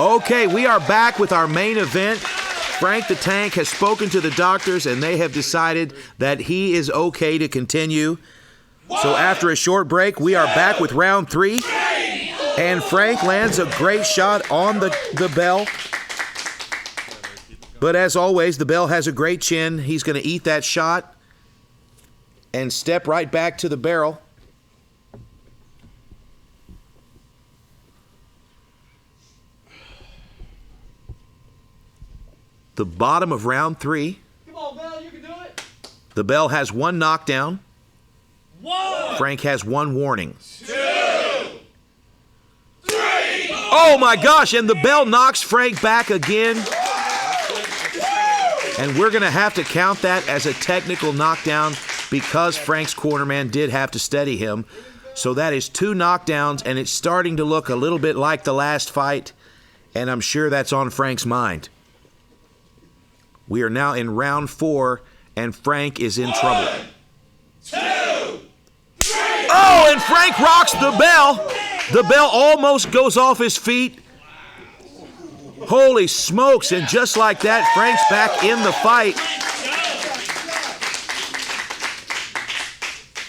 Okay, we are back with our main event. Frank the Tank has spoken to the doctors, and they have decided that he is okay to continue. So after a short break, we are back with round 3. And Frank lands a great shot on the bell. But as always, the bell has a great chin. He's going to eat that shot and step right back to the barrel. The bottom of round 3. Come on, Bell, you can do it. The bell has 1 knockdown. 1. Frank has 1 warning. 2. 3. Oh my gosh, and the bell knocks Frank back again. And we're going to have to count that as a technical knockdown because Frank's cornerman did have to steady him. So that is 2 knockdowns, and it's starting to look a little bit like the last fight, and I'm sure that's on Frank's mind. We are now in round 4, and Frank is in trouble. 1, 2, 3. Oh, and Frank rocks the bell. The bell almost goes off his feet. Holy smokes, and just like that, Frank's back in the fight.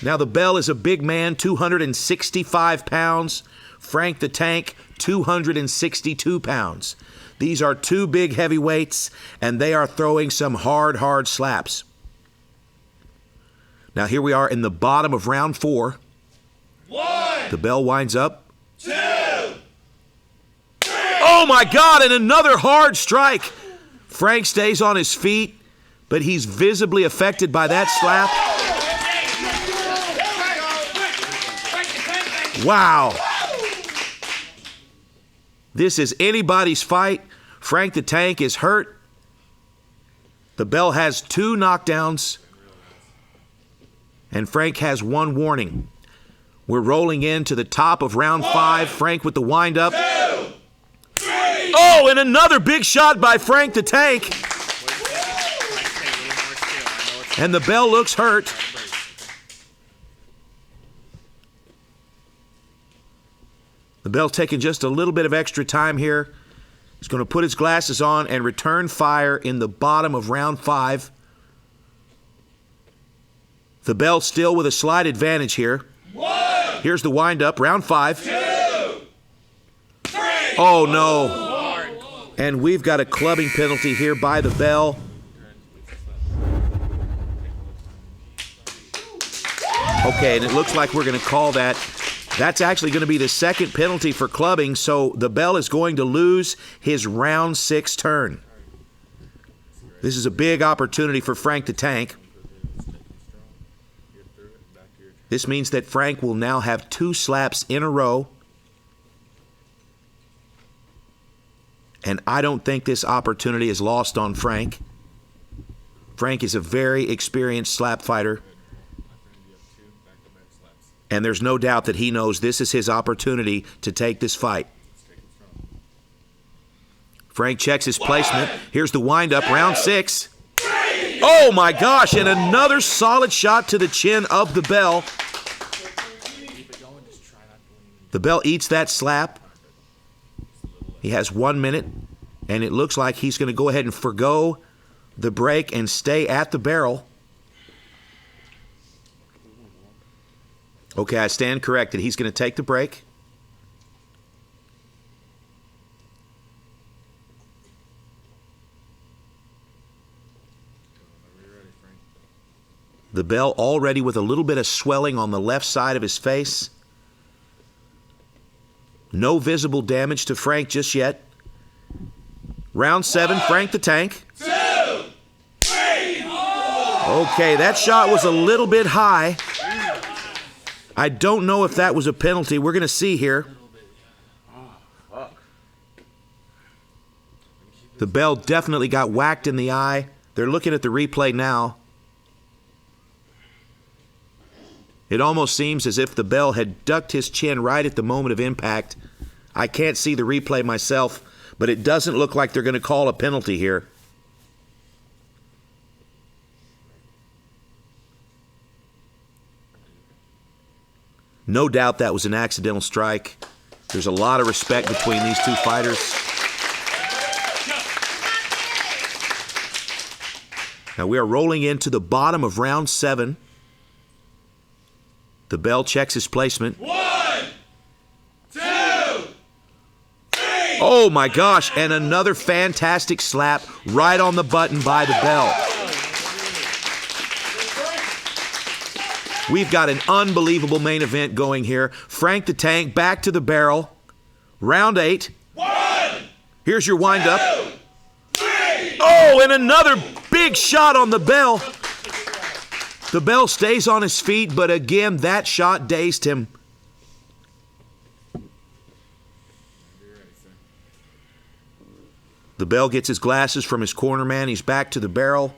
Now the bell is a big man, 265 pounds. Frank the Tank, 262 pounds. These are 2 big heavyweights, and they are throwing some hard slaps. Now here we are in the bottom of round 4. 1. The bell winds up. 2. 3. Oh my God, and another hard strike. Frank stays on his feet, but he's visibly affected by that slap. Wow. This is anybody's fight. Frank the Tank is hurt. The bell has 2 knockdowns, and Frank has 1 warning. We're rolling into the top of round 5. Frank with the windup. 2, 3. Oh, and another big shot by Frank the Tank. And the bell looks hurt. The bell taking just a little bit of extra time here. He's going to put his glasses on and return fire in the bottom of round 5. The bell still with a slight advantage here. 1. Here's the windup, round 5. 2. 3. Oh no. And we've got a clubbing penalty here by the bell. Okay, and it looks like we're going to call that. That's actually going to be the second penalty for clubbing, so the bell is going to lose his round 6 turn. This is a big opportunity for Frank the Tank. This means that Frank will now have 2 slaps in a row. And I don't think this opportunity is lost on Frank. Frank is a very experienced slap fighter. And there's no doubt that he knows this is his opportunity to take this fight. Frank checks his placement. Here's the windup, round 6. Oh my gosh, and another solid shot to the chin of the Bell. The Bell eats that slap. He has 1 minute, and it looks like he's going to go ahead and forgo the break and stay at the barrel. Okay, I stand corrected. He's going to take the break. The Bell already with a little bit of swelling on the left side of his face. No visible damage to Frank just yet. Round 7, Frank the Tank. 2, 3. Okay, that shot was a little bit high. I don't know if that was a penalty. We're going to see here. The Bell definitely got whacked in the eye. They're looking at the replay now. It almost seems as if the Bell had ducked his chin right at the moment of impact. I can't see the replay myself, but it doesn't look like they're going to call a penalty here. No doubt that was an accidental strike. There's a lot of respect between these two fighters. Now we are rolling into the bottom of round 7. The Bell checks his placement. 1, 2, 3. Oh my gosh, and another fantastic slap right on the button by the Bell. We've got an unbelievable main event going here. Frank the Tank back to the barrel. Round 8. 1. Here's your windup. 2, 3. Oh, and another big shot on the Bell. The Bell stays on his feet, but again, that shot dazed him. The Bell gets his glasses from his corner man. He's back to the barrel.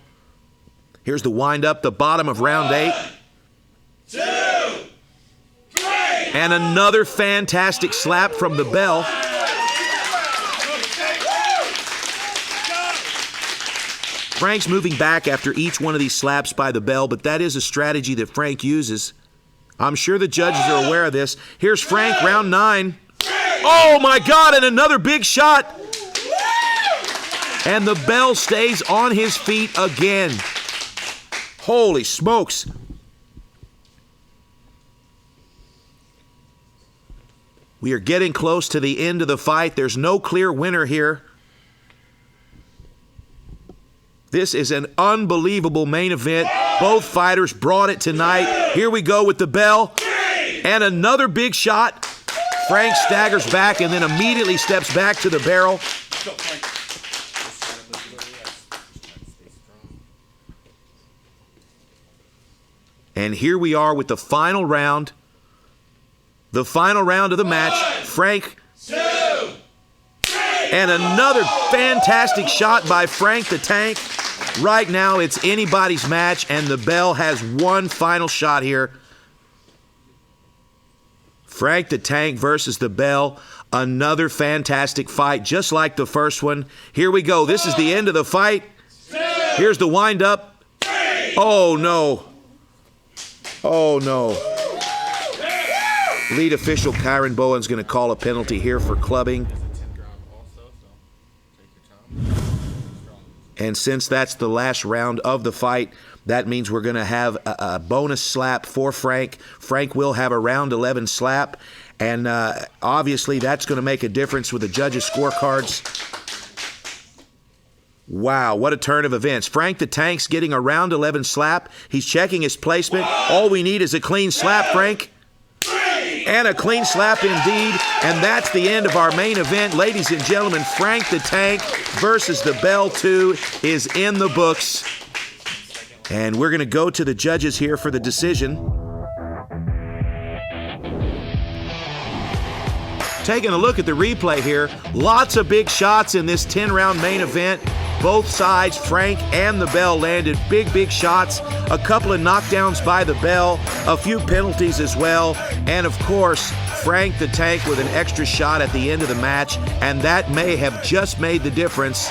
Here's the windup, the bottom of round 8. 2, 3. And another fantastic slap from the Bell. Frank's moving back after each one of these slaps by the Bell, but that is a strategy that Frank uses. I'm sure the judges are aware of this. Here's Frank, round 9. Oh my God, and another big shot. And the Bell stays on his feet again. Holy smokes. We are getting close to the end of the fight. There's no clear winner here. This is an unbelievable main event. Both fighters brought it tonight. Here we go with the Bell. And another big shot. Frank staggers back and then immediately steps back to the barrel. And here we are with the final round. The final round of the match. Frank. 2, 3. And another fantastic shot by Frank the Tank. Right now, it's anybody's match, and the Bell has one final shot here. Frank the Tank versus the Bell. Another fantastic fight, just like the first one. Here we go. This is the end of the fight. Here's the wind-up. Oh, no. Oh, no. Lead official Kyron Bowen's going to call a penalty here for clubbing. And since that's the last round of the fight, that means we're going to have a bonus slap for Frank. Frank will have a round 11 slap. And obviously that's going to make a difference with the judges' scorecards. Wow, what a turn of events. Frank the Tank's getting a round 11 slap. He's checking his placement. All we need is a clean slap, Frank. And a clean slap indeed. And that's the end of our main event. Ladies and gentlemen, Frank the Tank versus the Bell 2 is in the books. And we're going to go to the judges here for the decision. Taking a look at the replay here, lots of big shots in this 10-round main event. Both sides, Frank and the Bell, landed big shots. A couple of knockdowns by the Bell, a few penalties as well, and of course, Frank the Tank with an extra shot at the end of the match, and that may have just made the difference.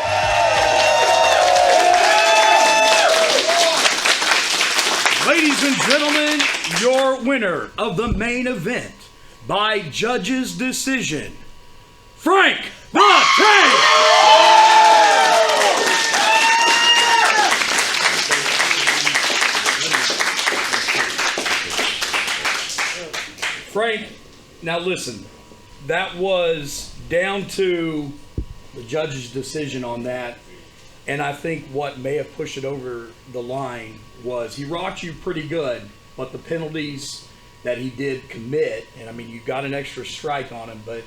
Ladies and gentlemen, your winner of the main event by judges' decision, Frank the Tank! Frank, now listen, that was down to the judge's decision on that, and I think what may have pushed it over the line was he rocked you pretty good, but the penalties that he did commit, and I mean, you got an extra strike on him, but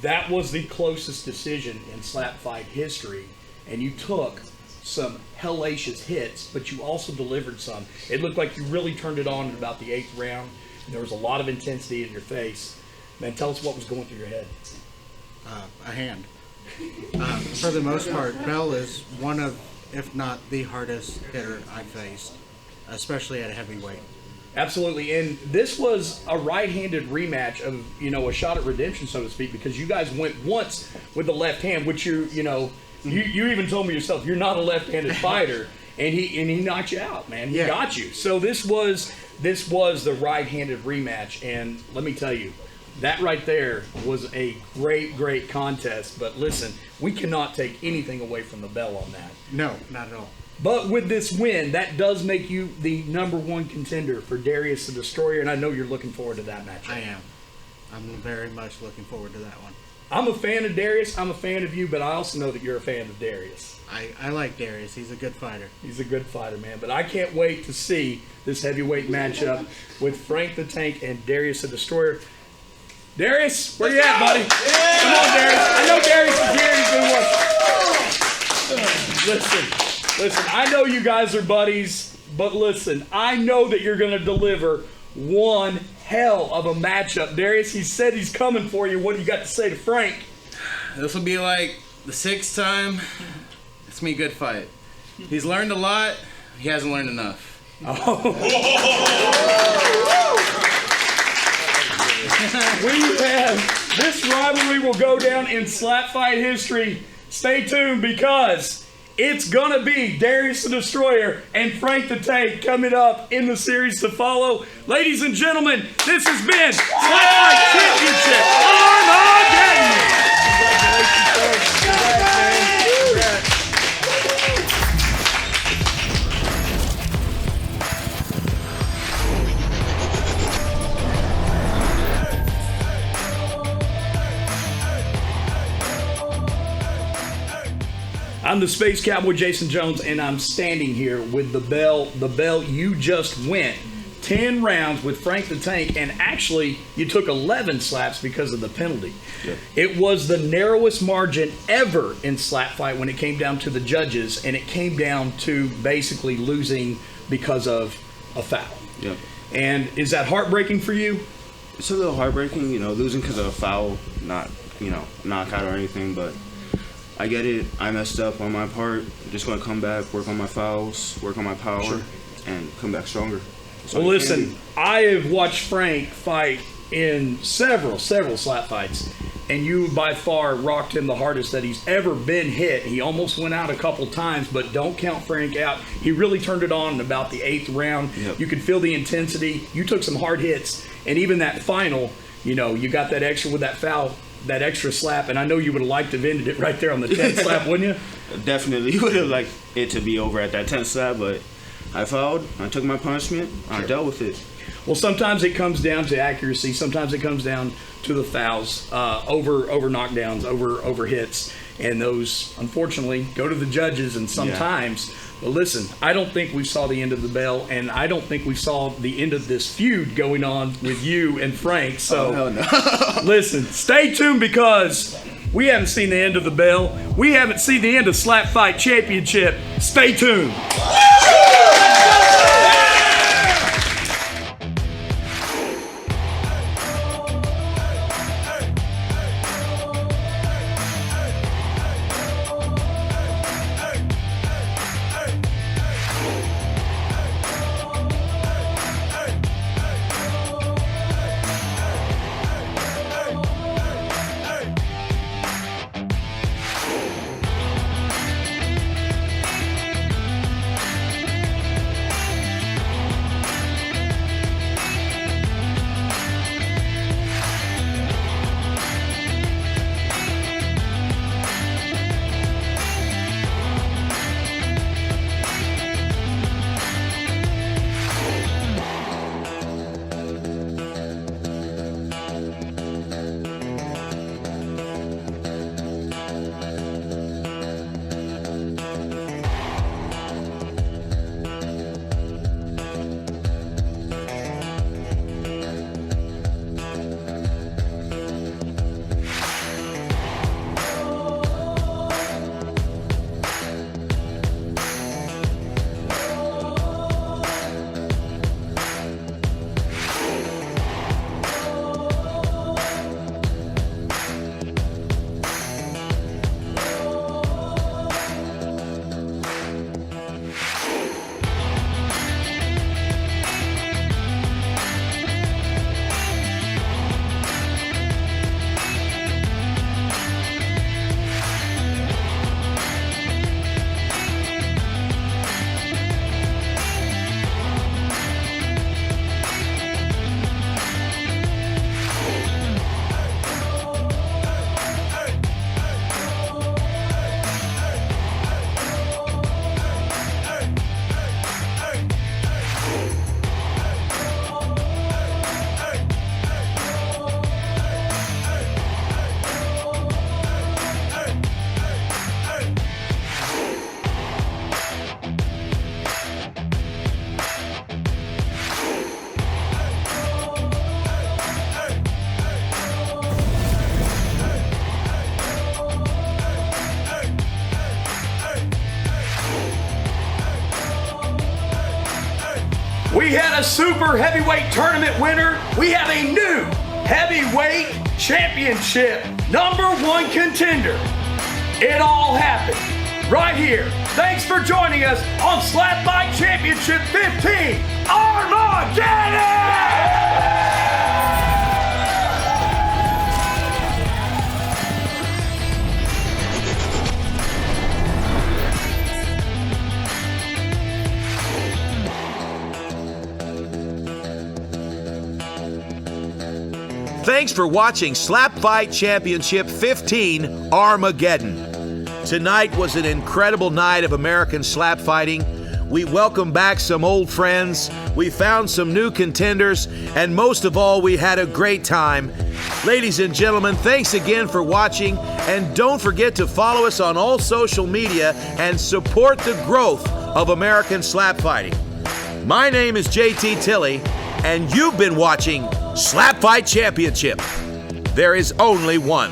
that was the closest decision in slap fight history, and you took some hellacious hits, but you also delivered some. It looked like you really turned it on in about the 8th round. There was a lot of intensity in your face. Man, tell us what was going through your head. A hand. For the most part, Bell is one of, if not the hardest hitter I faced, especially at heavyweight. Absolutely, and this was a right-handed rematch of, a shot at redemption, so to speak, because you guys went once with the left hand, which you even told me yourself, you're not a left-handed fighter, and he knocked you out, man. He got you. So this was the right-handed rematch, and let me tell you, that right there was a great contest. But listen, we cannot take anything away from the Bell on that. No, not at all. But with this win, that does make you the #1 contender for Darius the Destroyer, and I know you're looking forward to that match. I am. I'm very much looking forward to that one. I'm a fan of Darius. I'm a fan of you, but I also know that you're a fan of Darius. I like Darius. He's a good fighter. He's a good fighter, man. But I can't wait to see this heavyweight matchup with Frank the Tank and Darius the Destroyer. Darius, where you at, buddy? Yeah. Come on, Darius. I know Darius is here. He's been watching. Listen, I know you guys are buddies, but listen, I know that you're going to deliver one hell of a matchup. Darius, he said he's coming for you. What do you got to say to Frank? This will be like the 6th time. It's gonna be a good fight. He's learned a lot. He hasn't learned enough. Oh. We have this rivalry will go down in slap fight history. Stay tuned because it's gonna be Darius the Destroyer and Frank the Tank coming up in the series to follow. Ladies and gentlemen, this has been SlapFIGHT Championship Armageddon. Congratulations, folks. Congrats, man. Congrats. I'm the Space Cowboy Jason Jones, and I'm standing here with the Bell. The Bell, you just went 10 rounds with Frank the Tank, and actually you took 11 slaps because of the penalty. Yeah. It was the narrowest margin ever in slap fight when it came down to the judges, and it came down to basically losing because of a foul. Yeah. And is that heartbreaking for you? It's a little heartbreaking, losing because of a foul, not, knockout or anything, but I get it. I messed up on my part. I'm just going to come back, work on my fouls, work on my power, and come back stronger. Well, listen, I have watched Frank fight in several slap fights, and you by far rocked him the hardest that he's ever been hit. He almost went out a couple times, but don't count Frank out. He really turned it on in about the 8th round. Yep. You could feel the intensity. You took some hard hits, and even that final, you got that extra with that foul, that extra slap, and I know you would have liked to have ended it right there on the 10th slap, wouldn't you? Definitely. You would have liked it to be over at that 10th slap, but I fouled. I took my punishment. I dealt with it. Well, sometimes it comes down to accuracy. Sometimes it comes down to the fouls, over knockdowns, over hits, and those, unfortunately, go to the judges. And sometimes, but listen, I don't think we saw the end of the Bell, and I don't think we saw the end of this feud going on with you and Frank. So, no. Listen, stay tuned because we haven't seen the end of the Bell. We haven't seen the end of SlapFIGHT Championship. Stay tuned. We had a super heavyweight tournament winner. We have a new heavyweight championship #1 contender. It all happened right here. Thanks for joining us on SlapFIGHT Championship 15, Armageddon! Thanks for watching SlapFIGHT Championship 15, Armageddon. Tonight was an incredible night of American slap fighting. We welcomed back some old friends, we found some new contenders, and most of all, we had a great time. Ladies and gentlemen, thanks again for watching, and don't forget to follow us on all social media and support the growth of American slap fighting. My name is JT Tilley, and you've been watching SlapFIGHT Championship. There is only one.